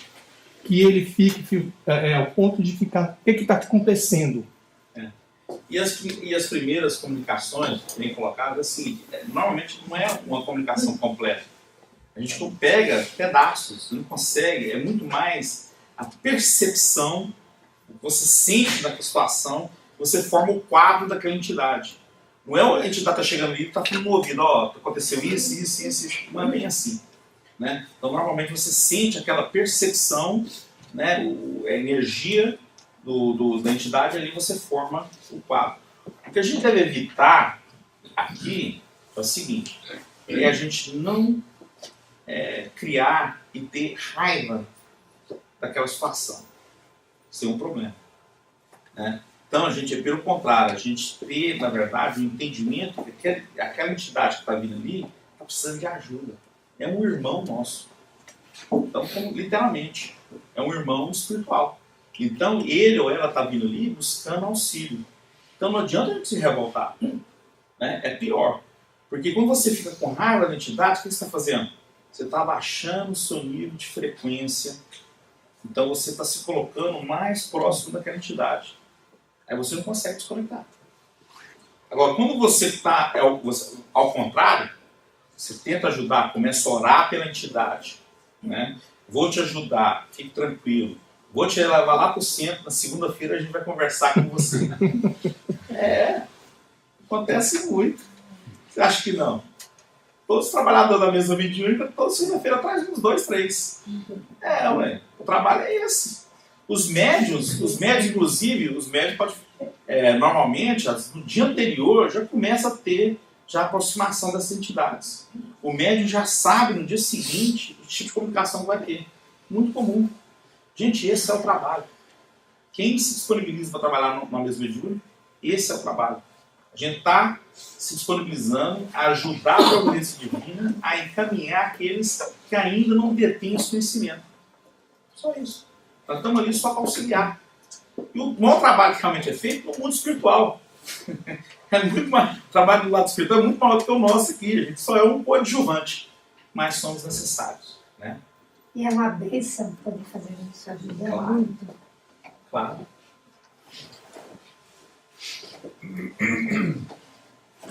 Speaker 3: que ele fique ao ponto de ficar, o que está acontecendo.
Speaker 1: E as primeiras comunicações bem colocadas, assim, normalmente não é uma comunicação completa. A gente pega pedaços, não consegue, é muito mais a percepção, você sente naquela situação, você forma o quadro daquela entidade. Não é a entidade está chegando ali e está tudo no ouvido, ó, aconteceu isso, não é bem assim. Né? Então, normalmente você sente aquela percepção, né, a energia da entidade, ali você forma o quadro. O que a gente deve evitar aqui é o seguinte, é a gente não criar e ter raiva daquela situação. Isso é um problema. Né? Então, a gente, pelo contrário, a gente ter, na verdade, um entendimento que aquela entidade que está vindo ali está precisando de ajuda. É um irmão nosso. Então, literalmente, é um irmão espiritual. Então, ele ou ela está vindo ali buscando auxílio. Então, não adianta a gente se revoltar. Né? É pior. Porque quando você fica com raiva da entidade, o que você está fazendo? Você está abaixando o seu nível de frequência. Então, você está se colocando mais próximo daquela entidade. Aí você não consegue desconectar. Agora, quando você está ao contrário, você tenta ajudar, começa a orar pela entidade. Né? Vou te ajudar, fique tranquilo. Vou te levar lá para o centro, na segunda-feira a gente vai conversar com você. Acontece muito. Você acha que não? Todos os trabalhadores da mesa mediúnica, toda segunda-feira traz uns 2, 3. O trabalho é esse. Os médios, inclusive, podem, normalmente, no dia anterior, já começa a ter a aproximação das entidades. O médium já sabe no dia seguinte o tipo de comunicação que vai ter. Muito comum. Gente, esse é o trabalho. Quem se disponibiliza para trabalhar na mesa mediúnica, esse é o trabalho. A gente está se disponibilizando a ajudar a providência divina a encaminhar aqueles que ainda não detêm esse conhecimento. Só isso. Nós estamos ali só para auxiliar. E o maior trabalho que realmente é feito no mundo espiritual. O trabalho do lado espiritual é muito maior do que o nosso aqui. A gente só é um coadjuvante. Mas somos necessários. Né?
Speaker 2: E é uma bênção poder fazer isso, ajuda muito.
Speaker 1: Claro.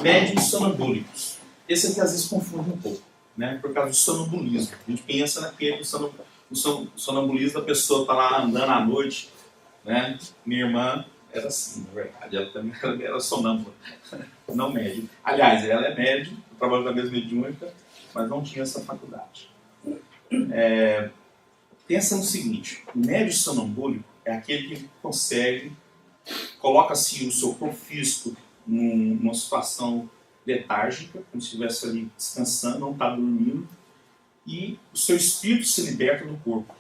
Speaker 1: Médiuns sonambúlicos. Esse aqui às vezes confunde um pouco, né? Por causa do sonambulismo. A gente pensa naquele o sonambulismo da pessoa tá lá andando à noite, né? Minha irmã era assim, na verdade, ela também era sonâmbula, não médium. Aliás, ela é médium, trabalha na mesma mediúnica, mas não tinha essa faculdade. Pensa no seguinte, o médium sonambúlico é aquele que consegue, coloca-se o seu corpo físico numa situação letárgica, como se estivesse ali descansando, não está dormindo, e o seu espírito se liberta do corpo.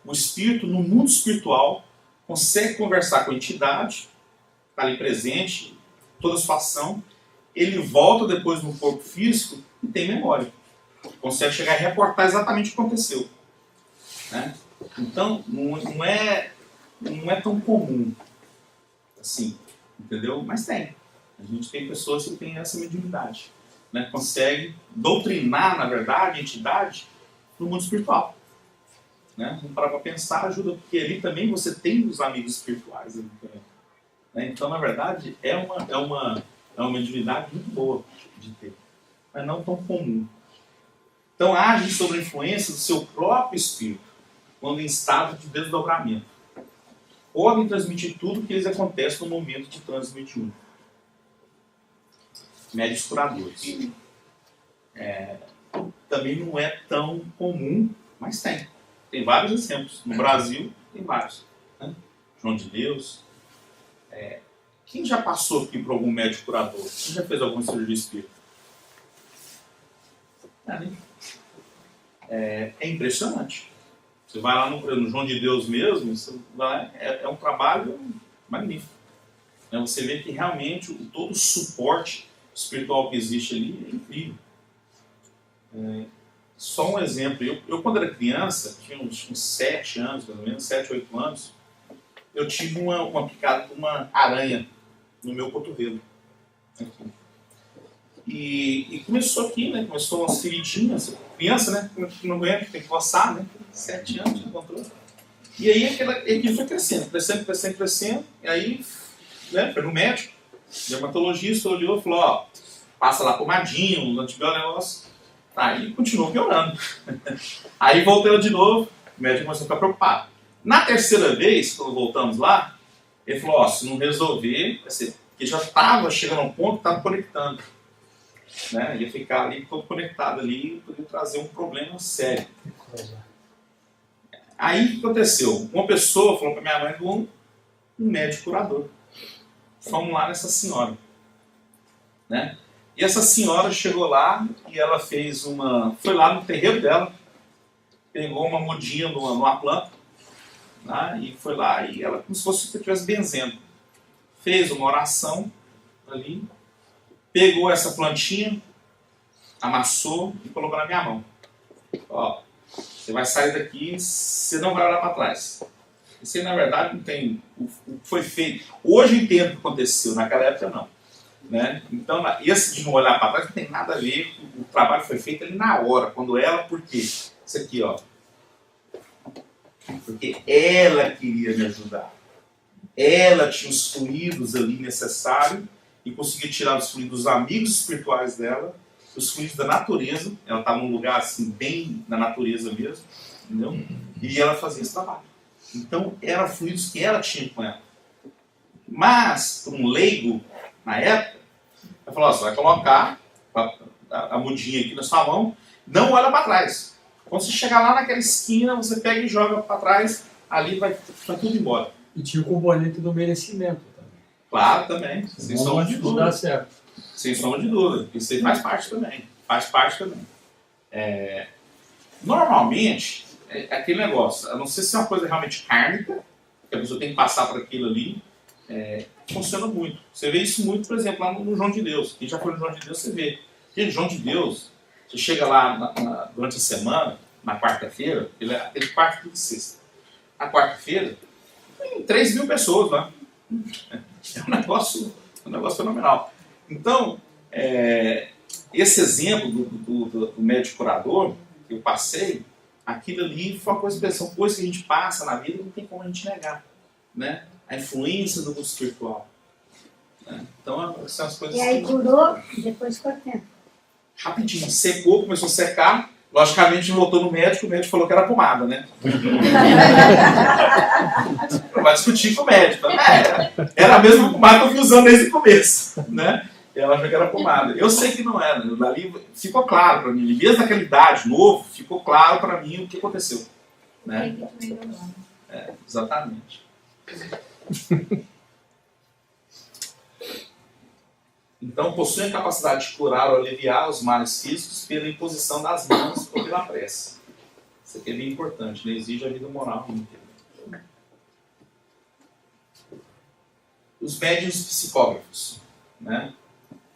Speaker 1: O espírito, no mundo espiritual, consegue conversar com a entidade, está ali presente, toda a situação, ele volta depois no corpo físico e tem memória. Consegue chegar e reportar exatamente o que aconteceu. Né? Então, não é tão comum assim, entendeu? Mas tem. A gente tem pessoas que têm essa mediunidade. Né? Consegue doutrinar, na verdade, a entidade no mundo espiritual. Né? Vamos parar para pensar, ajuda, porque ali também você tem os amigos espirituais. Ali também. Né? Então, na verdade, é uma mediunidade muito boa de ter, mas não tão comum. Então, age sob a influência do seu próprio espírito, quando em estado de desdobramento. Podem transmitir tudo o que lhes acontece no momento de transmitir um. Médios curadores. Também não é tão comum, mas tem. Tem vários exemplos. No Brasil, tem vários. Né? João de Deus. Quem já passou aqui por algum médico curador? Quem já fez alguma cirurgia espírita? É impressionante. Você vai lá no João de Deus mesmo, é um trabalho magnífico. Você vê que realmente todo o suporte espiritual que existe ali é incrível. Só um exemplo. Eu quando era criança, tinha uns 7 anos, mais ou menos, 7, 8 anos, eu tive uma picada de uma aranha no meu cotovelo. Aqui. E começou aqui, né? Começou umas feridinhas. Criança, né? Não aguenta, tem que coçar, né? 7 anos, encontrou. E aí aquilo foi crescendo. E aí, né? Foi no médico, dermatologista, olhou e falou, ó, passa lá pomadinho, um antibiótico, negócio. Aí continuou piorando. Aí voltei de novo, o médico começou a ficar preocupado. Na terceira vez, quando voltamos lá, ele falou, ó, se não resolver, porque já estava chegando a um ponto que estava conectando. Né? Ia ficar ali todo conectado ali e poderia trazer um problema sério. Aí o que aconteceu? Uma pessoa falou para minha mãe de um médico curador. Fomos lá nessa senhora. Né? E essa senhora chegou lá e ela foi lá no terreiro dela, pegou uma mudinha numa planta, né? E foi lá e ela, como se fosse que estivesse benzendo, fez uma oração ali, pegou essa plantinha, amassou e colocou na minha mão. Ó, você vai sair daqui, você não vai olhar para trás. Isso aí, na verdade, não tem o que foi feito. Hoje eu entendo o que aconteceu, naquela época não. Né? Então, esse de não olhar para trás não tem nada a ver, o trabalho foi feito ali na hora, quando ela, por quê? Isso aqui, ó. Porque ela queria me ajudar. Ela tinha os fluidos ali necessários e conseguia tirar os fluidos dos amigos espirituais dela, os fluidos da natureza. Ela estava num lugar assim, bem na natureza mesmo, entendeu? E ela fazia esse trabalho. Então, eram fluidos que ela tinha com ela. Mas, para um leigo, na época, ela falou, você vai colocar a mudinha aqui na sua mão, não olha para trás. Quando você chegar lá naquela esquina, você pega e joga para trás, ali vai tudo embora.
Speaker 4: E tinha o componente do merecimento também.
Speaker 1: Claro, também. Sem sombra de dúvida.
Speaker 4: Dá certo.
Speaker 1: Sem sombra de dúvida. Isso aí faz parte também. Normalmente, é aquele negócio, a não ser se é uma coisa realmente kármica, que a pessoa tem que passar por aquilo ali, funciona muito. Você vê isso muito, por exemplo, lá no João de Deus. Quem já foi no João de Deus, você vê. Aquele João de Deus, você chega lá durante a semana, na quarta-feira, ele quarta, quinta e sexta. Na quarta-feira, tem 3.000 pessoas lá. É um negócio fenomenal. Então, esse exemplo do médico curador que eu passei, aquilo ali foi uma coisa, são coisas que a gente passa na vida e não tem como a gente negar. Né? A influência do mundo espiritual. Né? Então, são as coisas
Speaker 2: e aí curou, depois ficou tempo.
Speaker 1: Rapidinho, secou, começou a secar, Logicamente, voltou no médico, o médico falou que era pomada, né? Vai discutir com o médico. Era a mesma pomada que eu fui usando desde o começo, né? Ela achou que era pomada. Eu sei que não era. Dali ficou claro para mim. Desde aquela idade, novo, ficou claro para mim o que aconteceu. Né? Exatamente. Então, possuem a capacidade de curar ou aliviar os males físicos pela imposição das mãos ou pela prece. Isso aqui é bem importante, né? Exige a vida moral íntegra. Os médiuns psicógrafos, né?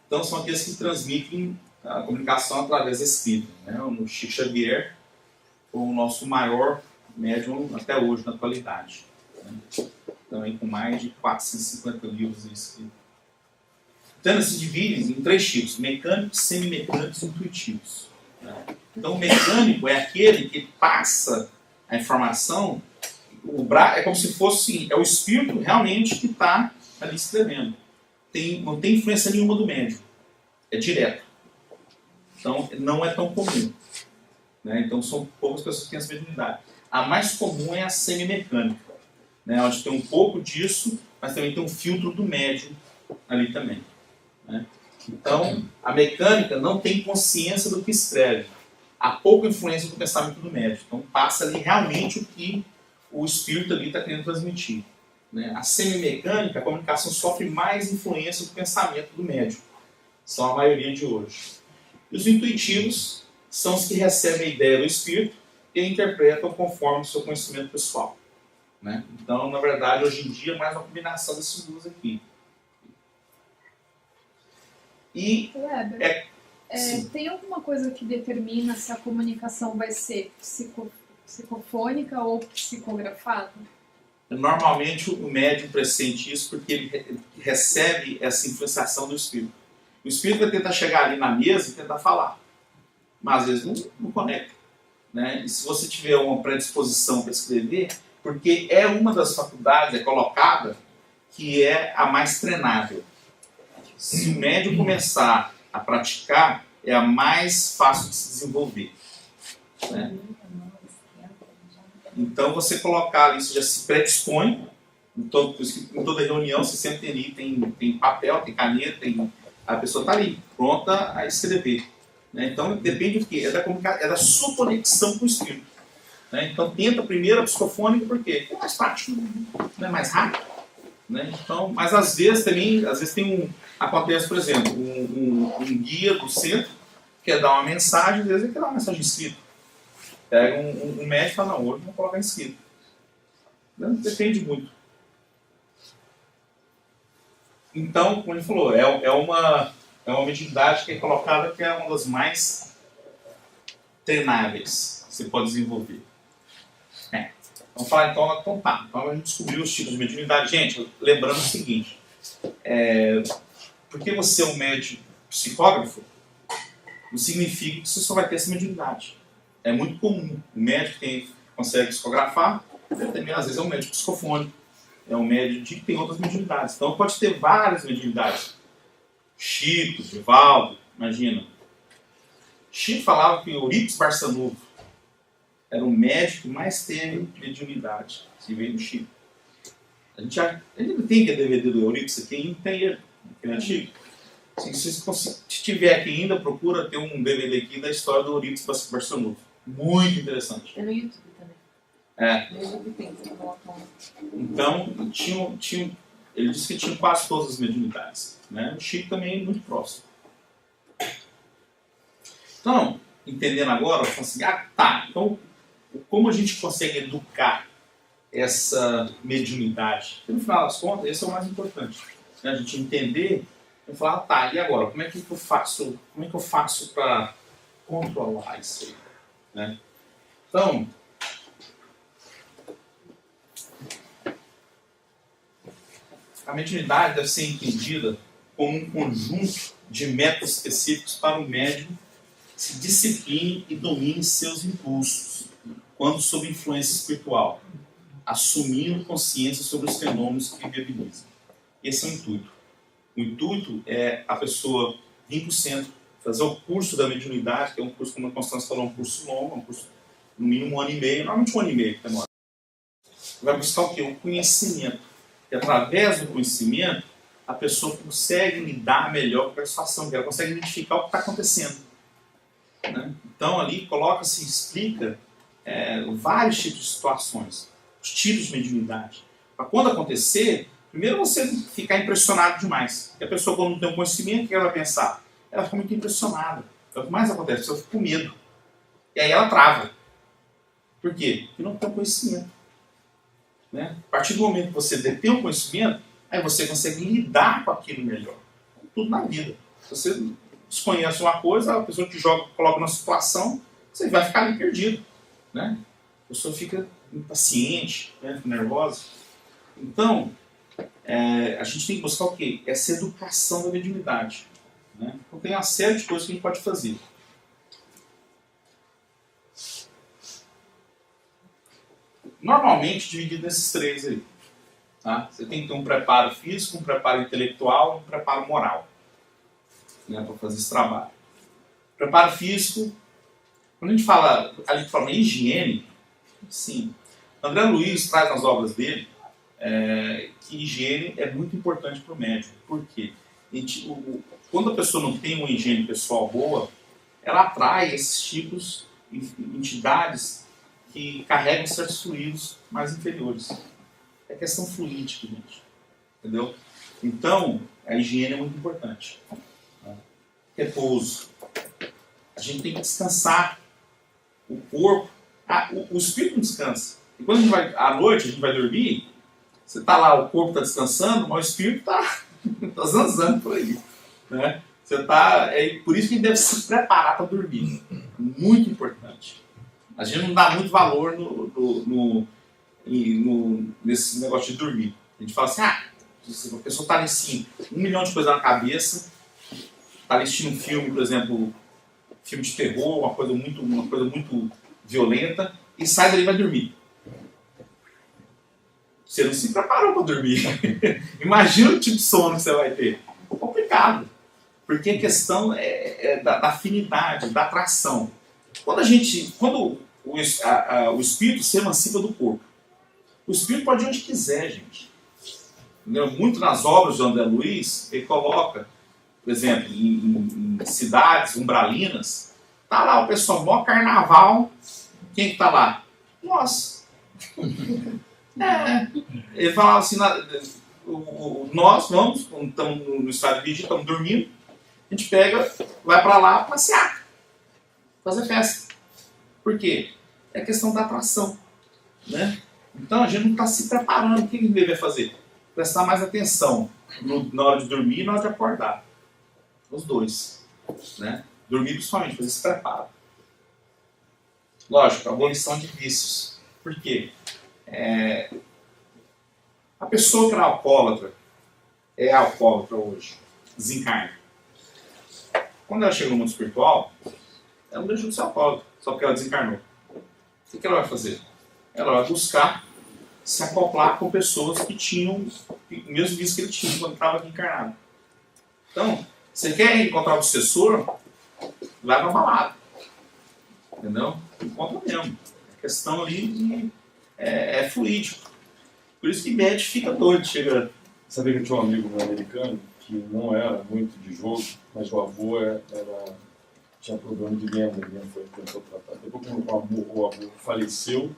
Speaker 1: Então, são aqueles que transmitem a comunicação através da escrita. Né? O Chico Xavier foi o nosso maior médium até hoje, na atualidade. Né? Também com mais de 450 livros em escrita. Então, eles se dividem em 3 tipos: mecânicos, semimecânicos e intuitivos. Né? Então, o mecânico é aquele que passa a informação, é como se fosse, é o espírito realmente que está ali escrevendo. Não tem influência nenhuma do médium. É direto. Então, não é tão comum. Né? Então, são poucas pessoas que têm essa mediunidade. A mais comum é a semimecânica, né? Onde tem um pouco disso, mas também tem um filtro do médium ali também. Né? Então, a mecânica não tem consciência do que escreve. Há pouca influência do pensamento do médium. Então, passa ali realmente o que o espírito ali está querendo transmitir. Né? A semimecânica, a comunicação sofre mais influência do pensamento do médium. São a maioria de hoje. E os intuitivos são os que recebem a ideia do espírito e a interpretam conforme o seu conhecimento pessoal. Né? Então, na verdade, hoje em dia é mais uma combinação desses dois aqui. E
Speaker 5: Weber, tem alguma coisa que determina se a comunicação vai ser psicofônica ou psicografada?
Speaker 1: Normalmente o médium pressente isso porque ele recebe essa influenciação do espírito. O espírito vai tentar chegar ali na mesa e tentar falar, mas às vezes não conecta. Né? E se você tiver uma predisposição para escrever, porque é uma das faculdades, é colocada, que é a mais treinável. Se o médium começar a praticar, é a mais fácil de se desenvolver. Né? Então, você colocar ali, você já se predispõe, em toda reunião, você sempre tem ali, tem papel, tem caneta, a pessoa está ali, pronta a escrever. Né? Então, depende do quê? É da sua conexão com o espírito. Né? Então, tenta primeiro a psicofônica, por quê? É mais prático, não é mais rápido. Né? Então, mas às vezes tem acontece, por exemplo, um guia do centro quer dar uma mensagem, às vezes ele quer dar uma mensagem escrita. Pega um médico e fala, não, hoje vou colocar escrito. Depende muito. Então, como ele falou, é uma mediunidade que é colocada, que é uma das treináveis que você pode desenvolver. Vamos falar então tá. Então a gente descobriu os tipos de mediunidade. Gente, lembrando o seguinte, porque você é um médium psicógrafo, não significa que você só vai ter essa mediunidade. É muito comum. O médico que consegue psicografar, também às vezes é um médico psicofônico, é um médium que tem outras mediunidades. Então pode ter várias mediunidades. Chico, Divaldo, imagina. Chico falava que Eurípides Barçanufo era o médico que mais teve mediunidade, que veio do Chico. A gente não tem que é DVD do Eurípides aqui, não tem ele, que é antigo. Se tiver aqui ainda, procura ter um DVD aqui da história do Eurípides Barçanufo. Muito interessante.
Speaker 6: É no YouTube também.
Speaker 1: No YouTube tem, então, ele disse que tinha quase todas as mediunidades. Né? O Chico também é muito próximo. Então, entendendo agora, eu falo assim, então, como a gente consegue educar essa mediunidade? Porque, no final das contas, esse é o mais importante. Né? A gente entender e falar, e agora? Como é que eu faço para controlar isso aí? Né? Então, a mediunidade deve ser entendida como um conjunto de métodos específicos para o médium se discipline e domine seus impulsos, quando sob influência espiritual, assumindo consciência sobre os fenômenos que viabilizam. Esse é o intuito. O intuito é a pessoa vir para o centro, fazer o curso da mediunidade, que é um curso, como a Constância falou, um curso longo, um curso no mínimo 1 ano e meio, normalmente 1 ano e meio que demora. Vai buscar o quê? O conhecimento. E através do conhecimento, a pessoa consegue lidar melhor com a situação, ela consegue identificar o que está acontecendo. Né? Então ali coloca-se, explica vários tipos de situações, os tipos de mediunidade. Para quando acontecer, primeiro você ficar impressionado demais. Porque a pessoa, quando não tem um conhecimento, o que ela vai pensar? Ela fica muito impressionada. É o que mais acontece, a pessoa fica com medo. E aí ela trava. Por quê? Porque não tem conhecimento. Né? A partir do momento que você detém o conhecimento, aí você consegue lidar com aquilo melhor. Tudo na vida. Se você desconhece uma coisa, a pessoa te joga, coloca numa situação, você vai ficar ali perdido. Né? A pessoa fica impaciente, né? Fica nervosa. Então, a gente tem que buscar o quê? Essa educação da mediunidade. Né? Então tem uma série de coisas que a gente pode fazer. Normalmente dividido nesses 3 aí. Tá? Você tem que ter um preparo físico, um preparo intelectual e um preparo moral. Né, para fazer esse trabalho. Preparo físico, quando a gente fala ali de forma higiene, sim. André Luiz traz nas obras dele que higiene é muito importante para o médium. Por quê? Quando a pessoa não tem uma higiene pessoal boa, ela atrai esses tipos de entidades que carregam certos fluidos mais inferiores. É questão fluídica, gente. Entendeu? Então, a higiene é muito importante. Repouso. A gente tem que descansar. O corpo, o espírito não descansa. E quando a gente vai, à noite, a gente vai dormir, você está lá, o corpo está descansando, mas o espírito está zanzando por aí. Né? Você tá, por isso que a gente deve se preparar para dormir. Muito importante. A gente não dá muito valor nesse negócio de dormir. A gente fala assim, a pessoa está assim, 1 milhão de coisas na cabeça, está assistindo um filme, por exemplo, filme de terror, uma coisa muito violenta, e sai dali e vai dormir. Você não se preparou para dormir. Imagina o tipo de sono que você vai ter. É complicado. Porque a questão é da afinidade, da atração. Quando o espírito se emancipa do corpo, o espírito pode ir onde quiser, gente. Muito nas obras de André Luiz, ele coloca, por exemplo, em cidades umbralinas, tá lá o pessoal, maior carnaval, quem que tá lá? Nós. Ele falava assim, nós vamos, estamos no estado de vigília, estamos dormindo, a gente pega, vai para lá passear, fazer festa. Por quê? É questão da atração. Né? Então a gente não está se preparando. O que a gente deve fazer? Prestar mais atenção na hora de dormir e na hora de acordar. Os dois. Né? Dormir principalmente, fazer esse preparo. Lógico, abolição de vícios. Por quê? A pessoa que é alcoólatra hoje, desencarna. Quando ela chega no mundo espiritual, ela não deixa de ser alcoólatra, só porque ela desencarnou. O que ela vai fazer? Ela vai buscar se acoplar com pessoas que tinham o mesmo vício que ele tinha quando estava aqui encarnado. Então, você quer encontrar o sucessor? Vai pra balada. Entendeu? Encontra mesmo. A questão ali é fluídico. Por isso que médico fica doido, chega.
Speaker 7: Sabia que eu tinha um amigo americano que não era muito de jogo, mas o avô tinha problema de lenda, foi tentou tratar. Depois quando o avô faleceu,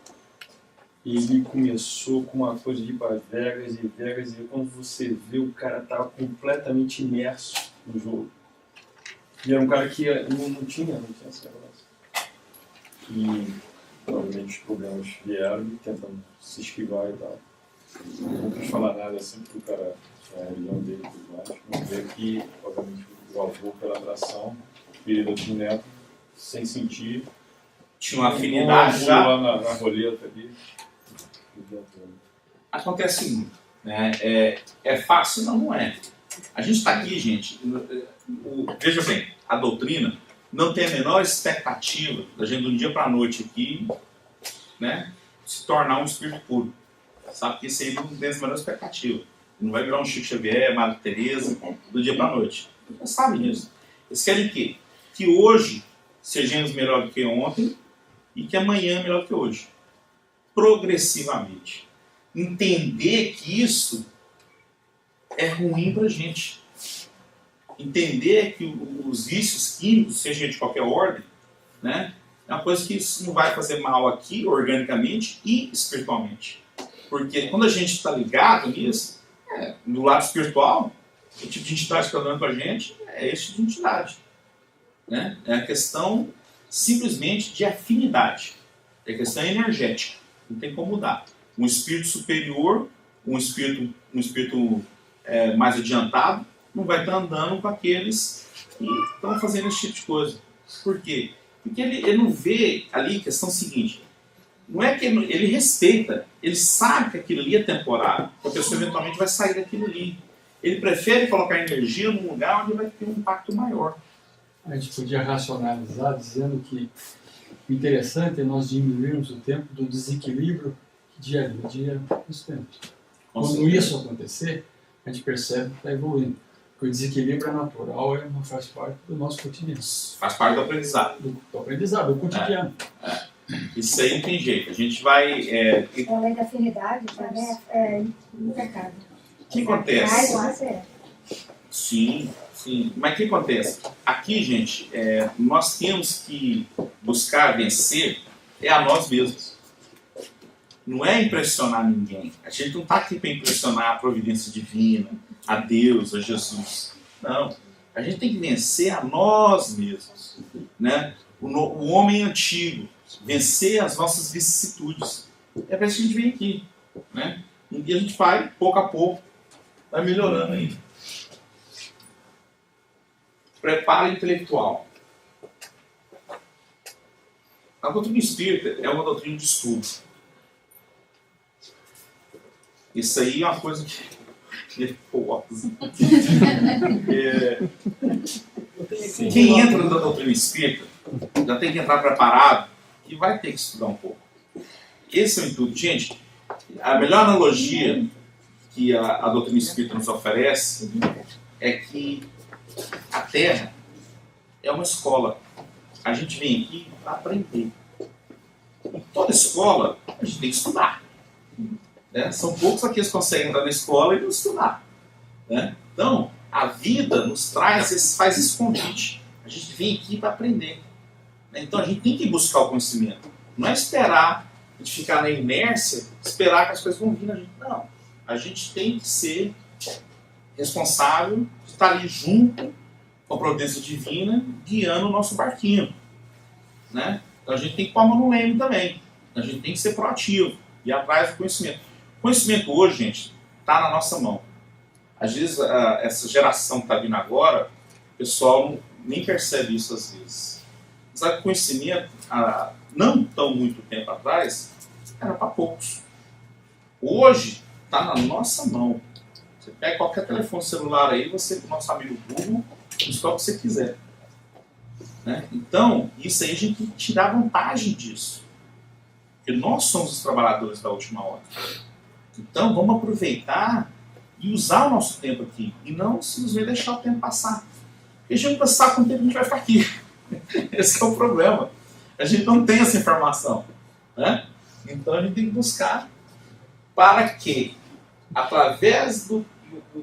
Speaker 7: ele começou com uma coisa de ir para Vegas, e quando você vê, o cara estava completamente imerso no jogo. E era um cara que não tinha essa relação. E, provavelmente, os problemas vieram e tentando se esquivar e tal. Não quis falar nada assim, porque o cara tinha a religião dele e tudo mais. Vamos ver que, obviamente, o avô, pela atração, filho do neto, sem sentir.
Speaker 1: Tinha uma afinidade já.
Speaker 7: Lá na roleta ali.
Speaker 1: Acontece muito. Né? É fácil? Não é. A gente está aqui, gente. Veja bem, a doutrina não tem a menor expectativa da gente, de um dia para a noite aqui, né, se tornar um espírito puro. Sabe que isso aí não tem a menor expectativa. Não vai virar um Chico Xavier, Madre Teresa, do dia para a noite. Você sabe disso. Eles querem o quê? que hoje sejamos melhor do que ontem e que amanhã é melhor do que hoje. Progressivamente. Entender que isso é ruim para a gente. Entender que os vícios químicos, seja de qualquer ordem, né, é uma coisa que isso não vai fazer mal aqui, organicamente e espiritualmente. Porque quando a gente está ligado nisso, do lado espiritual, o tipo de entidade que está dando para a gente é esse tipo de entidade. Né? É a questão simplesmente de afinidade. É questão energética. Não tem como mudar. Um espírito superior, um espírito mais adiantado, não vai estar andando com aqueles que estão fazendo esse tipo de coisa. Por quê? Porque ele não vê ali a questão seguinte. Não é que ele respeita, ele sabe que aquilo ali é temporário, que a pessoa eventualmente vai sair daquilo ali. Ele prefere colocar energia num lugar onde vai ter um impacto maior.
Speaker 4: A gente podia racionalizar dizendo que o interessante é nós diminuirmos o tempo do desequilíbrio que dia a dia nos temos. Quando isso acontecer, a gente percebe que está evoluindo. Porque o desequilíbrio é natural, faz parte do nosso cotidiano.
Speaker 1: Faz parte do aprendizado.
Speaker 4: Do aprendizado, do cotidiano.
Speaker 1: Isso aí não tem jeito. A gente vai...
Speaker 2: Além da afinidade, também é impecável.
Speaker 1: O que acontece?
Speaker 2: É.
Speaker 1: Sim. Mas o que acontece? Aqui, gente, nós temos que buscar vencer a nós mesmos. Não é impressionar ninguém. A gente não está aqui para impressionar a providência divina, a Deus, a Jesus. Não. A gente tem que vencer a nós mesmos. Né? O homem antigo. Vencer as nossas vicissitudes. É para isso que a gente vem aqui. Né? E a gente vai, pouco a pouco, vai melhorando ainda. Preparo intelectual. A doutrina espírita é uma doutrina de estudo. Isso aí é uma coisa que é foda. Quem entra na doutrina espírita já tem que entrar preparado e vai ter que estudar um pouco. Esse é o intuito. Gente, a melhor analogia que a doutrina espírita nos oferece é que a Terra é uma escola. A gente vem aqui para aprender. Em toda escola, a gente tem que estudar. Né? São poucos aqueles que conseguem entrar na escola e não estudar. Né? Então, a vida nos faz esse convite. A gente vem aqui para aprender. Né? Então, a gente tem que buscar o conhecimento. Não é esperar a gente ficar na inércia, esperar que as coisas vão vir na gente. Não. A gente tem que ser responsável de estar ali junto com a providência divina, guiando o nosso barquinho. Né? Então, a gente tem que pôr a mão no leme também. A gente tem que ser proativo e ir atrás do conhecimento. O conhecimento hoje, gente, está na nossa mão. Às vezes, essa geração que está vindo agora, o pessoal nem percebe isso às vezes. Sabe que o conhecimento, não tão muito tempo atrás, era para poucos. Hoje, está na nossa mão. Você pega qualquer telefone celular aí, você, com o nosso amigo Google, buscar o que você quiser. Né? Então, isso aí a gente tem que tirar vantagem disso. Porque nós somos os trabalhadores da última hora. Então, vamos aproveitar e usar o nosso tempo aqui. E não simplesmente deixar o tempo passar. Porque a gente não sabe quanto tempo a gente vai ficar aqui. Esse é o problema. A gente não tem essa informação. Né? Então, a gente tem que buscar para que, através do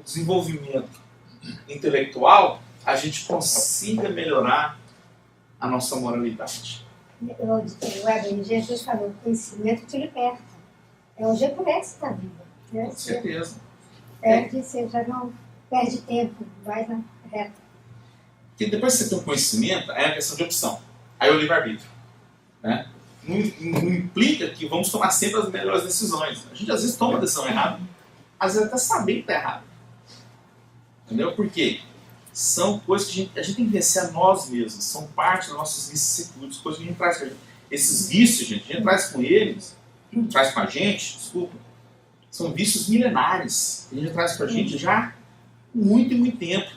Speaker 1: desenvolvimento intelectual, a gente consiga melhorar a nossa moralidade.
Speaker 2: O Weber, Jesus falou, o conhecimento te liberta. É o GPS da vida. Né?
Speaker 1: Com certeza.
Speaker 2: Você já não perde tempo, vai na reta.
Speaker 1: Porque depois que você tem um conhecimento, é a questão de opção. Aí é o livre-arbítrio. Né? Não implica que vamos tomar sempre as melhores decisões. A gente às vezes toma a decisão errada. Às vezes até saber que está errado. Entendeu? Por quê? São coisas que a gente tem que vencer a nós mesmos. São parte das nossas vicissitudes, coisas que a gente traz com a gente. Esses vícios, gente, a gente traz com eles, traz com a gente, desculpa, são vícios milenares. Que a gente traz com a gente já há muito e muito tempo.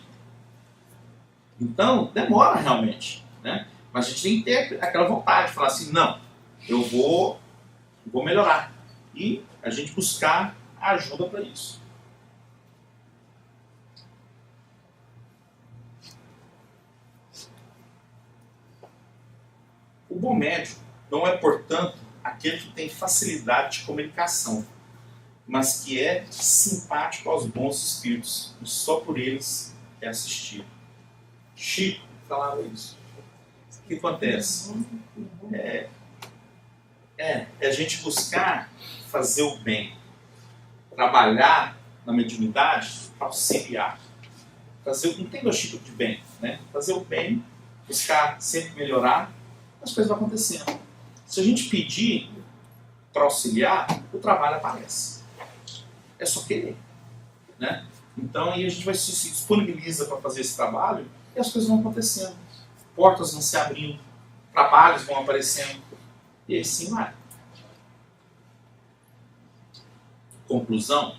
Speaker 1: Então, demora realmente. Né? Mas a gente tem que ter aquela vontade de falar assim, não, eu vou melhorar. E a gente buscar ajuda para isso. O bom médium não é, portanto, aquele que tem facilidade de comunicação, mas que é simpático aos bons espíritos, e só por eles é assistido. Chico falava isso. O que acontece? É a gente buscar fazer o bem, trabalhar na mediunidade para auxiliar. Não tem dois tipos de bem, né? Fazer o bem, buscar sempre melhorar, as coisas vão acontecendo. Se a gente pedir para auxiliar, o trabalho aparece. É só querer, né? Então aí a gente vai se disponibiliza para fazer esse trabalho e as coisas vão acontecendo. Portas vão se abrindo, trabalhos vão aparecendo e aí sim vai. Conclusão: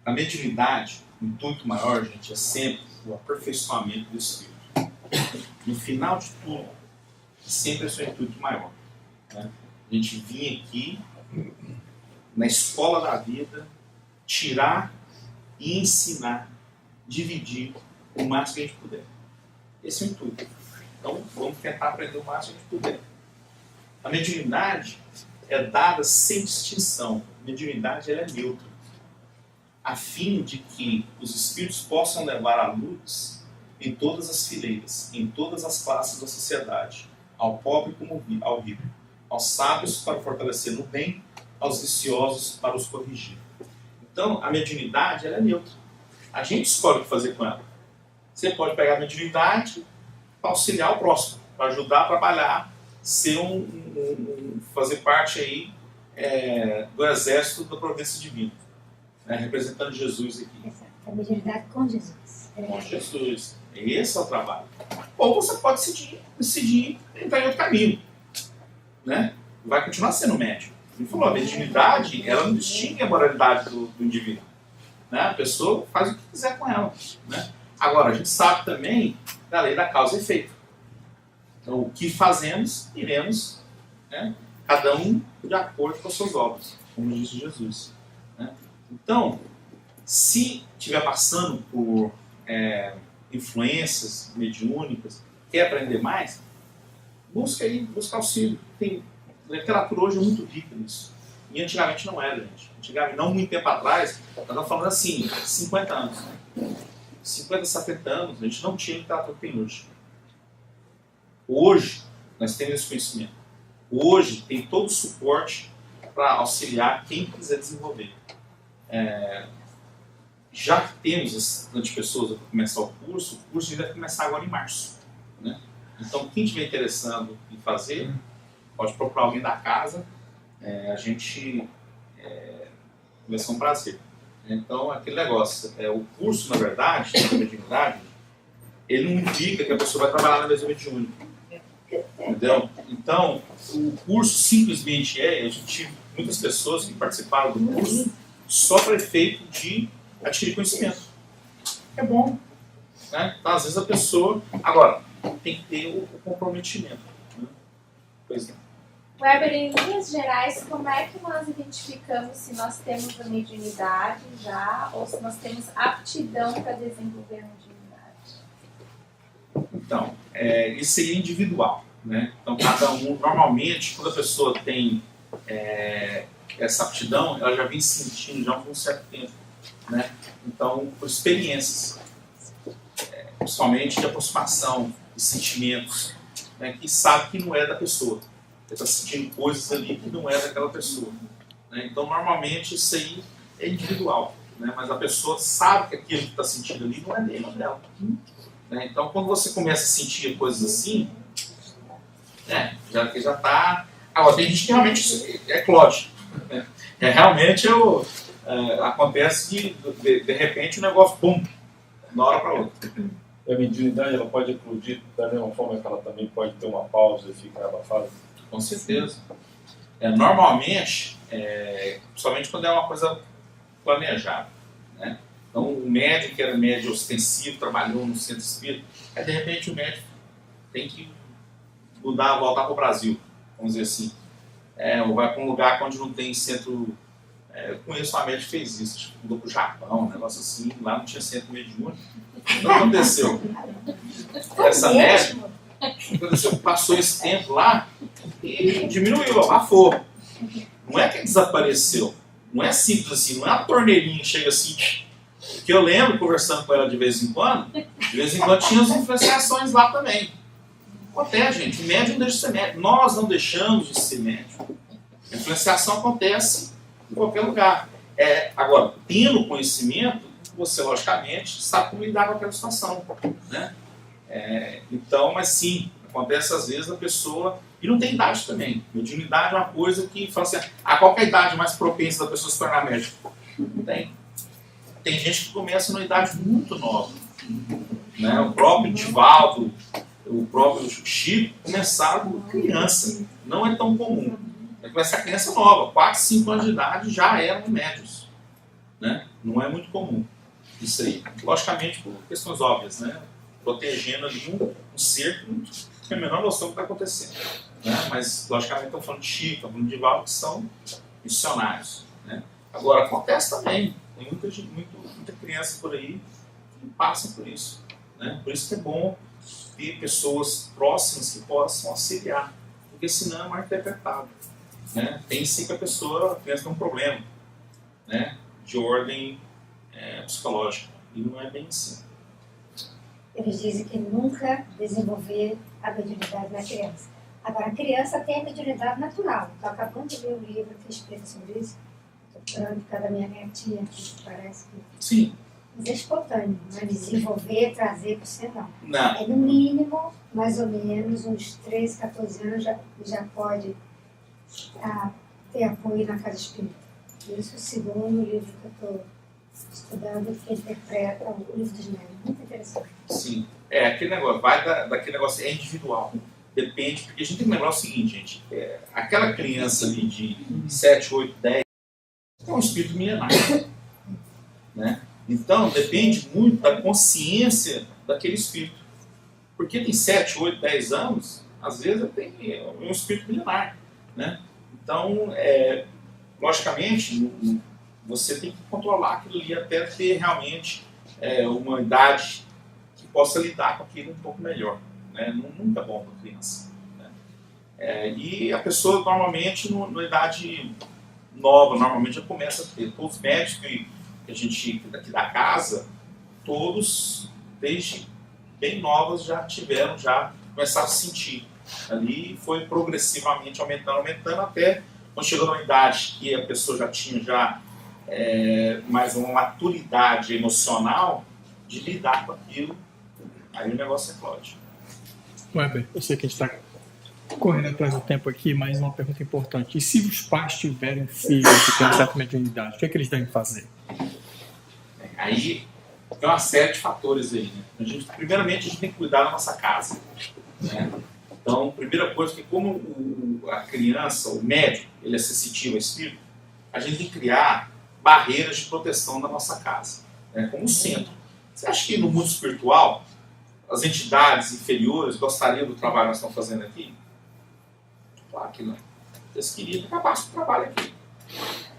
Speaker 1: a mediunidade, o intuito maior, gente, é sempre o aperfeiçoamento do espírito. No final de tudo, sempre é o seu intuito maior, né? A gente vir aqui na escola da vida, tirar e ensinar, dividir o máximo que a gente puder. Esse é o intuito. Então vamos tentar aprender o máximo que a gente puder. A mediunidade é dada sem distinção. A mediunidade ela é neutra, a fim de que os espíritos possam levar a luz em todas as fileiras, em todas as classes da sociedade, ao pobre como ao rico, aos sábios para fortalecer no bem, aos viciosos para os corrigir. Então, a mediunidade ela é neutra. A gente escolhe o que fazer com ela. Você pode pegar a mediunidade para auxiliar o próximo, para ajudar a trabalhar, ser fazer parte aí, do exército da providência divina, né, representando Jesus aqui.
Speaker 2: A mediunidade com Jesus.
Speaker 1: Com Jesus. Esse é o trabalho. Ou você pode decidir entrar em outro caminho, né? Vai continuar sendo médium. Ele falou, a mediunidade, ela não distingue a moralidade do indivíduo, né? A pessoa faz o que quiser com ela, né? Agora, a gente sabe também da lei da causa e efeito. Então, o que fazemos, iremos, né? Cada um de acordo com as suas obras, como disse Jesus, né? Então, se estiver passando por influências mediúnicas, quer aprender mais, busca auxílio. A literatura hoje é muito rica nisso. E antigamente não era, gente. Antigamente, não muito tempo atrás, nós estamos falando assim, 50 anos. 50, 70 anos, a gente não tinha literatura que tem hoje. Hoje, nós temos esse conhecimento. Hoje, tem todo o suporte para auxiliar quem quiser desenvolver. Já que temos esse tanto de pessoas para começar o curso deve começar agora em março, né? Então, quem estiver interessado em fazer, pode procurar alguém da casa. A gente vai ser um prazer. Então, aquele negócio, o curso, na verdade, da mediunidade, ele não indica que a pessoa vai trabalhar na mesa mediúnica. Entendeu? Então, o curso simplesmente eu tive muitas pessoas que participaram do curso só para efeito de adquirir conhecimento. É bom, né? Então, às vezes a pessoa... Agora, tem que ter o comprometimento, né? Pois é.
Speaker 6: Weber, em linhas gerais, como é que nós identificamos se nós temos a mediunidade já ou se nós temos aptidão para desenvolver a mediunidade?
Speaker 1: Então, isso seria individual, né? Então, cada um, normalmente, quando a pessoa tem essa aptidão, ela já vem sentindo já por um certo tempo, né? Então, por experiências, principalmente de aproximação, de sentimentos, né? Que sabe que não é da pessoa. Ele está sentindo coisas ali que não é daquela pessoa, né? Então, normalmente, isso aí é individual, né? Mas a pessoa sabe que aquilo que está sentindo ali não é dele, não é dela, né? Então, quando você começa a sentir coisas assim, já está... Agora, tem gente que realmente eclode, né? Realmente acontece de repente o negócio, pum, de uma hora para outra.
Speaker 7: A mediunidade ela pode eclodir da mesma forma que ela também pode ter uma pausa e ficar abafada?
Speaker 1: Com certeza. Normalmente, principalmente quando é uma coisa planejada, né? Então, o médico que era médio ostensivo, trabalhou no centro espírita, aí de repente o médico tem que voltar para o Brasil, vamos dizer assim. Ou vai para um lugar onde não tem centro. Eu conheço uma médica que fez isso, mudou para o Japão, um negócio assim, lá não tinha centro mediúnico. O que aconteceu? Essa médica, Aconteceu, passou esse tempo lá e diminuiu, abafou. Não é que desapareceu. Não é simples assim, não é uma torneirinha que chega assim. Porque eu lembro, conversando com ela de vez em quando tinha as influenciações lá também. Acontece, gente, o médium não deixa de ser médium. Nós não deixamos de ser médium. A influenciação acontece em qualquer lugar. Agora, tendo conhecimento, você, logicamente, sabe como lidar com aquela situação. Né? Então, mas sim, acontece às vezes a pessoa... E não tem idade também. Mediunidade é uma coisa que fala assim, qual que é a idade mais propensa da pessoa se tornar médico? Não tem. Tem gente que começa numa idade muito nova. Né? O próprio Divaldo, o próprio Chico começaram com criança. Não é tão comum. Começa a criança nova, 4, 5 anos de idade já eram médios. Né? Não é muito comum isso aí. Logicamente por questões óbvias, né? Protegendo ali um ser que não tem a menor noção do que está acontecendo. Né? Mas, logicamente, estamos falando de Chico, estamos falando de Divaldo, que são missionários. Né? Agora, acontece também. Tem muita criança por aí que passam por isso. Né? Por isso que é bom ter pessoas próximas que possam auxiliar. Porque senão é mal interpretado. Né? Tem sim que a criança tem um problema, né? De ordem psicológica. E não é bem assim.
Speaker 2: Eles dizem que nunca desenvolver a mediunidade na criança. Agora, a criança tem a mediunidade natural. Estou acabando de ler um livro que explica sobre isso. Estou falando por causa da minha netinha, que parece que...
Speaker 1: Sim.
Speaker 2: Mas é espontâneo, não é desenvolver, trazer para você, não.
Speaker 1: Não.
Speaker 2: É no mínimo, mais ou menos, uns 13, 14 anos já pode ter apoio na casa espírita. Isso segundo o livro que eu estou estudando, que interpreta o livro dos médiuns. Muito interessante.
Speaker 1: Sim. Aquele negócio, vai daquele negócio, é individual. Depende, porque a gente tem que lembrar o seguinte, gente. Aquela criança ali de 7, 8, 10 é um espírito milenário. Né? Então, depende muito da consciência daquele espírito. Porque tem 7, 8, 10 anos, às vezes é um espírito milenário. Né? Então, logicamente, você tem que controlar aquilo ali até ter realmente uma idade que possa lidar com aquilo um pouco melhor. Né? Nunca é bom para a criança. Né? E a pessoa, normalmente, na idade nova, normalmente já começa a ter. Todos os médicos que a gente, aqui da casa, todos, desde bem novos, já começaram a sentir. Ali foi progressivamente aumentando, até quando chegou numa idade que a pessoa já tinha mais uma maturidade emocional de lidar com aquilo, aí o negócio eclode.
Speaker 3: Weber, eu sei que a gente está correndo atrás do tempo aqui, mas uma pergunta importante. E se os pais tiverem filhos que têm uma certa mediunidade, o que é que eles devem fazer?
Speaker 1: Aí tem uma série de fatores aí. Né? Primeiramente, a gente tem que cuidar da nossa casa. Né? Então, a primeira coisa é que como a criança, o médium, ele é sensitivo ao espírito, a gente tem que criar barreiras de proteção na nossa casa, né? Como centro. Você acha que no mundo espiritual, as entidades inferiores gostariam do trabalho que nós estamos fazendo aqui? Claro que não. Eles queriam que acabasse o trabalho aqui.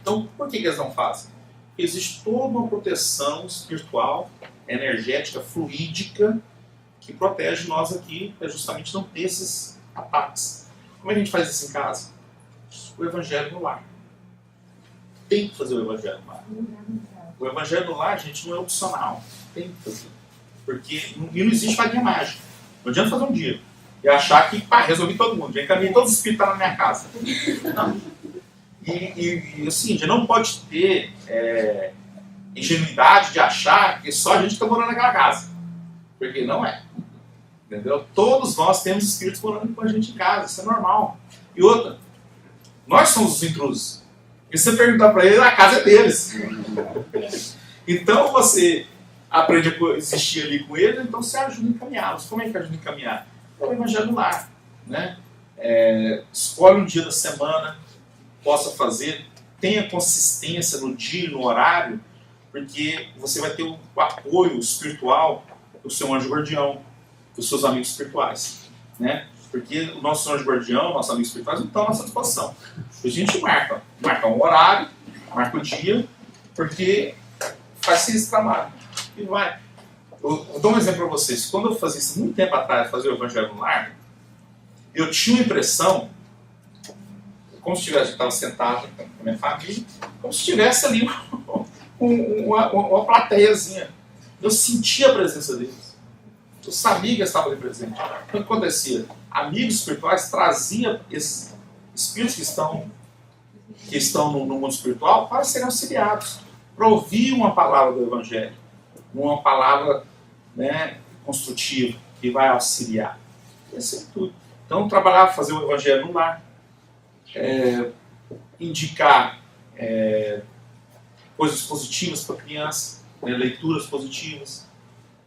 Speaker 1: Então, por que eles não fazem? Porque existe toda uma proteção espiritual, energética, fluídica, que protege nós aqui, para justamente não ter esses ataques. Como é que a gente faz isso em casa? O evangelho no lar. Tem que fazer o evangelho no lar. O evangelho no lar, gente, não é opcional. Tem que fazer. Porque não existe varinha mágica. Não adianta fazer um dia e achar que, resolvi todo mundo, já encaminhei todos os espíritos na minha casa. Não. E assim, já não pode ter ingenuidade de achar que só a gente está morando naquela casa. Porque não é. Entendeu? Todos nós temos espíritos morando com a gente em casa, isso é normal. E outra, nós somos os intrusos. E se você perguntar para eles, a casa é deles. Então você aprende a existir ali com eles, então você ajuda a encaminhá-los. Como é que ajuda a encaminhar? É o evangelho no lar. Né? Escolhe um dia da semana que possa fazer, tenha consistência no dia e no horário, porque você vai ter o apoio espiritual do seu anjo guardião, dos seus amigos espirituais. Né? Porque o nosso anjo guardião, nossos amigos espirituais, não estão à nossa disposição. A gente marca um horário, marca o dia, porque faz esse trabalho. E vai. Eu dou um exemplo para vocês. Quando eu fazia isso muito tempo atrás, fazia o Evangelho no Lar, eu tinha uma impressão, como se tivesse, eu estava sentado com a minha família, como se tivesse ali uma plateiazinha. Eu sentia a presença deles. Eu sabia que eles estavam ali presentes. Então, o que acontecia? Amigos espirituais traziam esses espíritos que estão no mundo espiritual para serem auxiliados, para ouvir uma palavra do Evangelho, uma palavra, né, construtiva, que vai auxiliar. Isso é tudo. Então, trabalhar, fazer o Evangelho no lar, indicar coisas positivas para a criança, né, leituras positivas,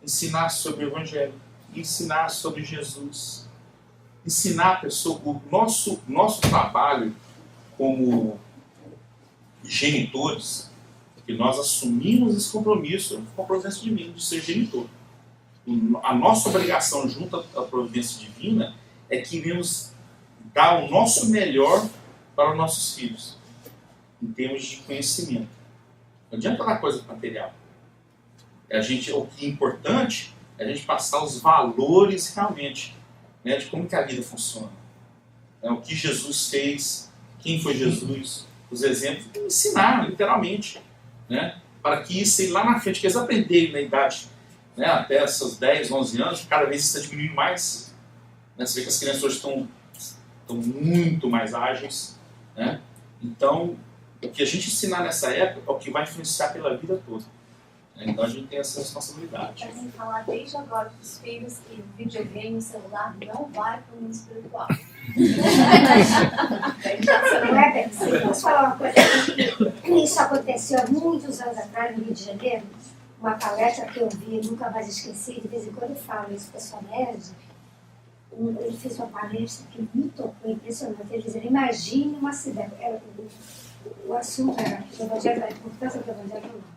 Speaker 1: ensinar sobre o Evangelho, ensinar sobre Jesus, ensinar a pessoa. O nosso trabalho como genitores, que nós assumimos esse compromisso divino de ser genitor. A nossa obrigação junto à providência divina é que iremos dar o nosso melhor para os nossos filhos, em termos de conhecimento. Não adianta dar coisa material. O que é importante é a gente passar os valores realmente, né, de como que a vida funciona. O que Jesus fez, quem foi Jesus, os exemplos, e ensinar, literalmente, né, para que isso aí lá na frente, que eles aprenderem na idade, né, até seus 10, 11 anos, cada vez isso está diminuindo mais. Né, você vê que as crianças hoje estão muito mais ágeis. Né? Então, o que a gente ensinar nessa época é o que vai influenciar pela vida toda. Então a gente tem essa responsabilidade.
Speaker 6: A gente falar desde agora para os filhos que videogame, celular não vai para o mundo espiritual.
Speaker 2: Se posso falar uma coisa que isso aconteceu há muitos anos atrás no Rio de Janeiro, uma palestra que eu vi, nunca mais esqueci, de vez em quando eu falo isso para a Soned, ele fez uma palestra que me tocou, impressionante. Ele dizia, imagine uma cidade, o assunto era a importância do Evangelho no Lar.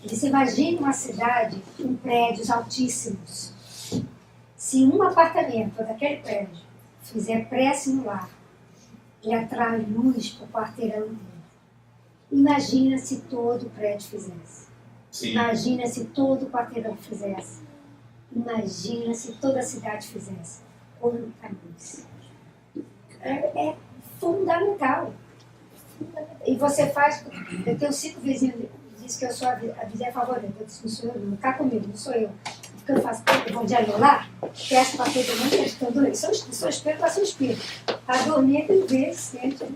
Speaker 2: Ele disse, imagine uma cidade com prédios altíssimos. Se um apartamento daquele prédio fizer prece no lar, ele atrai luz para o quarteirão dele. Imagina se todo o prédio fizesse. Sim. Imagina se todo o quarteirão fizesse. Imagina se toda a cidade fizesse. Quanta luz. É fundamental. E você faz... Eu tenho 5 vizinhos, diz que eu sou a vizinha favorita. Eu disse, não sou eu, não está comigo, não sou eu. Porque eu faço Evangelho lá, peço para todo mundo que eles estão doentes. Sou espírito, mas sou espírito. Para dormir, tem vezes, sempre.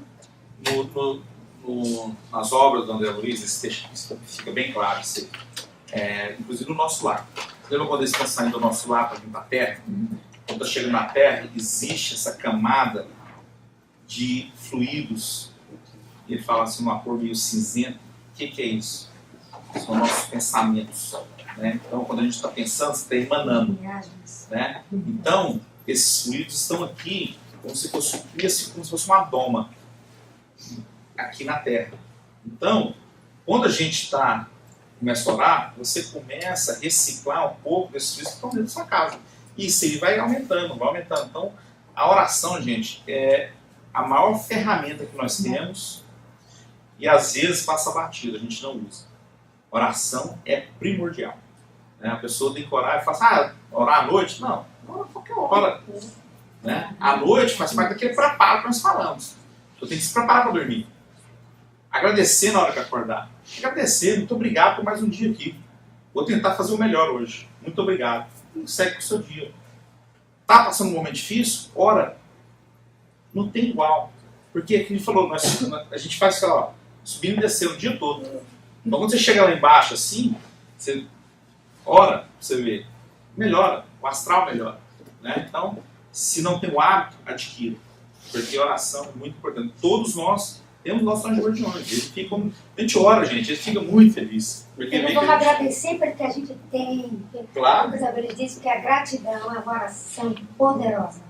Speaker 1: Nas obras do André Luiz, esse texto fica bem claro. Inclusive no nosso lar. Lembra quando eles estão saindo do nosso lar para vir para a Terra? Quando está chegando na Terra, existe essa camada de fluidos. Ele fala assim, uma cor meio cinzenta. O que é isso? São nossos pensamentos. Né? Então, quando a gente está pensando, você está emanando. Né? Então, esses fluidos estão aqui como se fosse uma doma aqui na Terra. Então, quando a gente começa a orar, você começa a reciclar um pouco desses fluidos que estão dentro da sua casa. E isso aí vai aumentando, vai aumentando. Então, a oração, gente, é a maior ferramenta que nós temos e às vezes passa batido, a gente não usa. Oração é primordial. Né? A pessoa tem que orar e fala, orar à noite? Não, qualquer hora. Né? À noite faz parte daquele preparo que nós falamos. Eu tenho que se preparar para dormir. Agradecer na hora que acordar. Agradecer, muito obrigado por mais um dia aqui. Vou tentar fazer o melhor hoje. Muito obrigado. E segue com o seu dia. Está passando um momento difícil? Ora. Não tem igual. Porque, como a gente falou, a gente faz subindo e descendo o dia todo. Então quando você chega lá embaixo assim, você ora, você vê, melhora, o astral melhora. Né? Então, se não tem o hábito, adquira. Porque a oração é muito importante. Todos nós temos nosso anjo guardiões. A gente ora, gente, ele fica muito feliz.
Speaker 2: Porque vamos agradecer pelo que a gente tem.
Speaker 1: Claro.
Speaker 2: Ele diz que a gratidão é uma oração poderosa.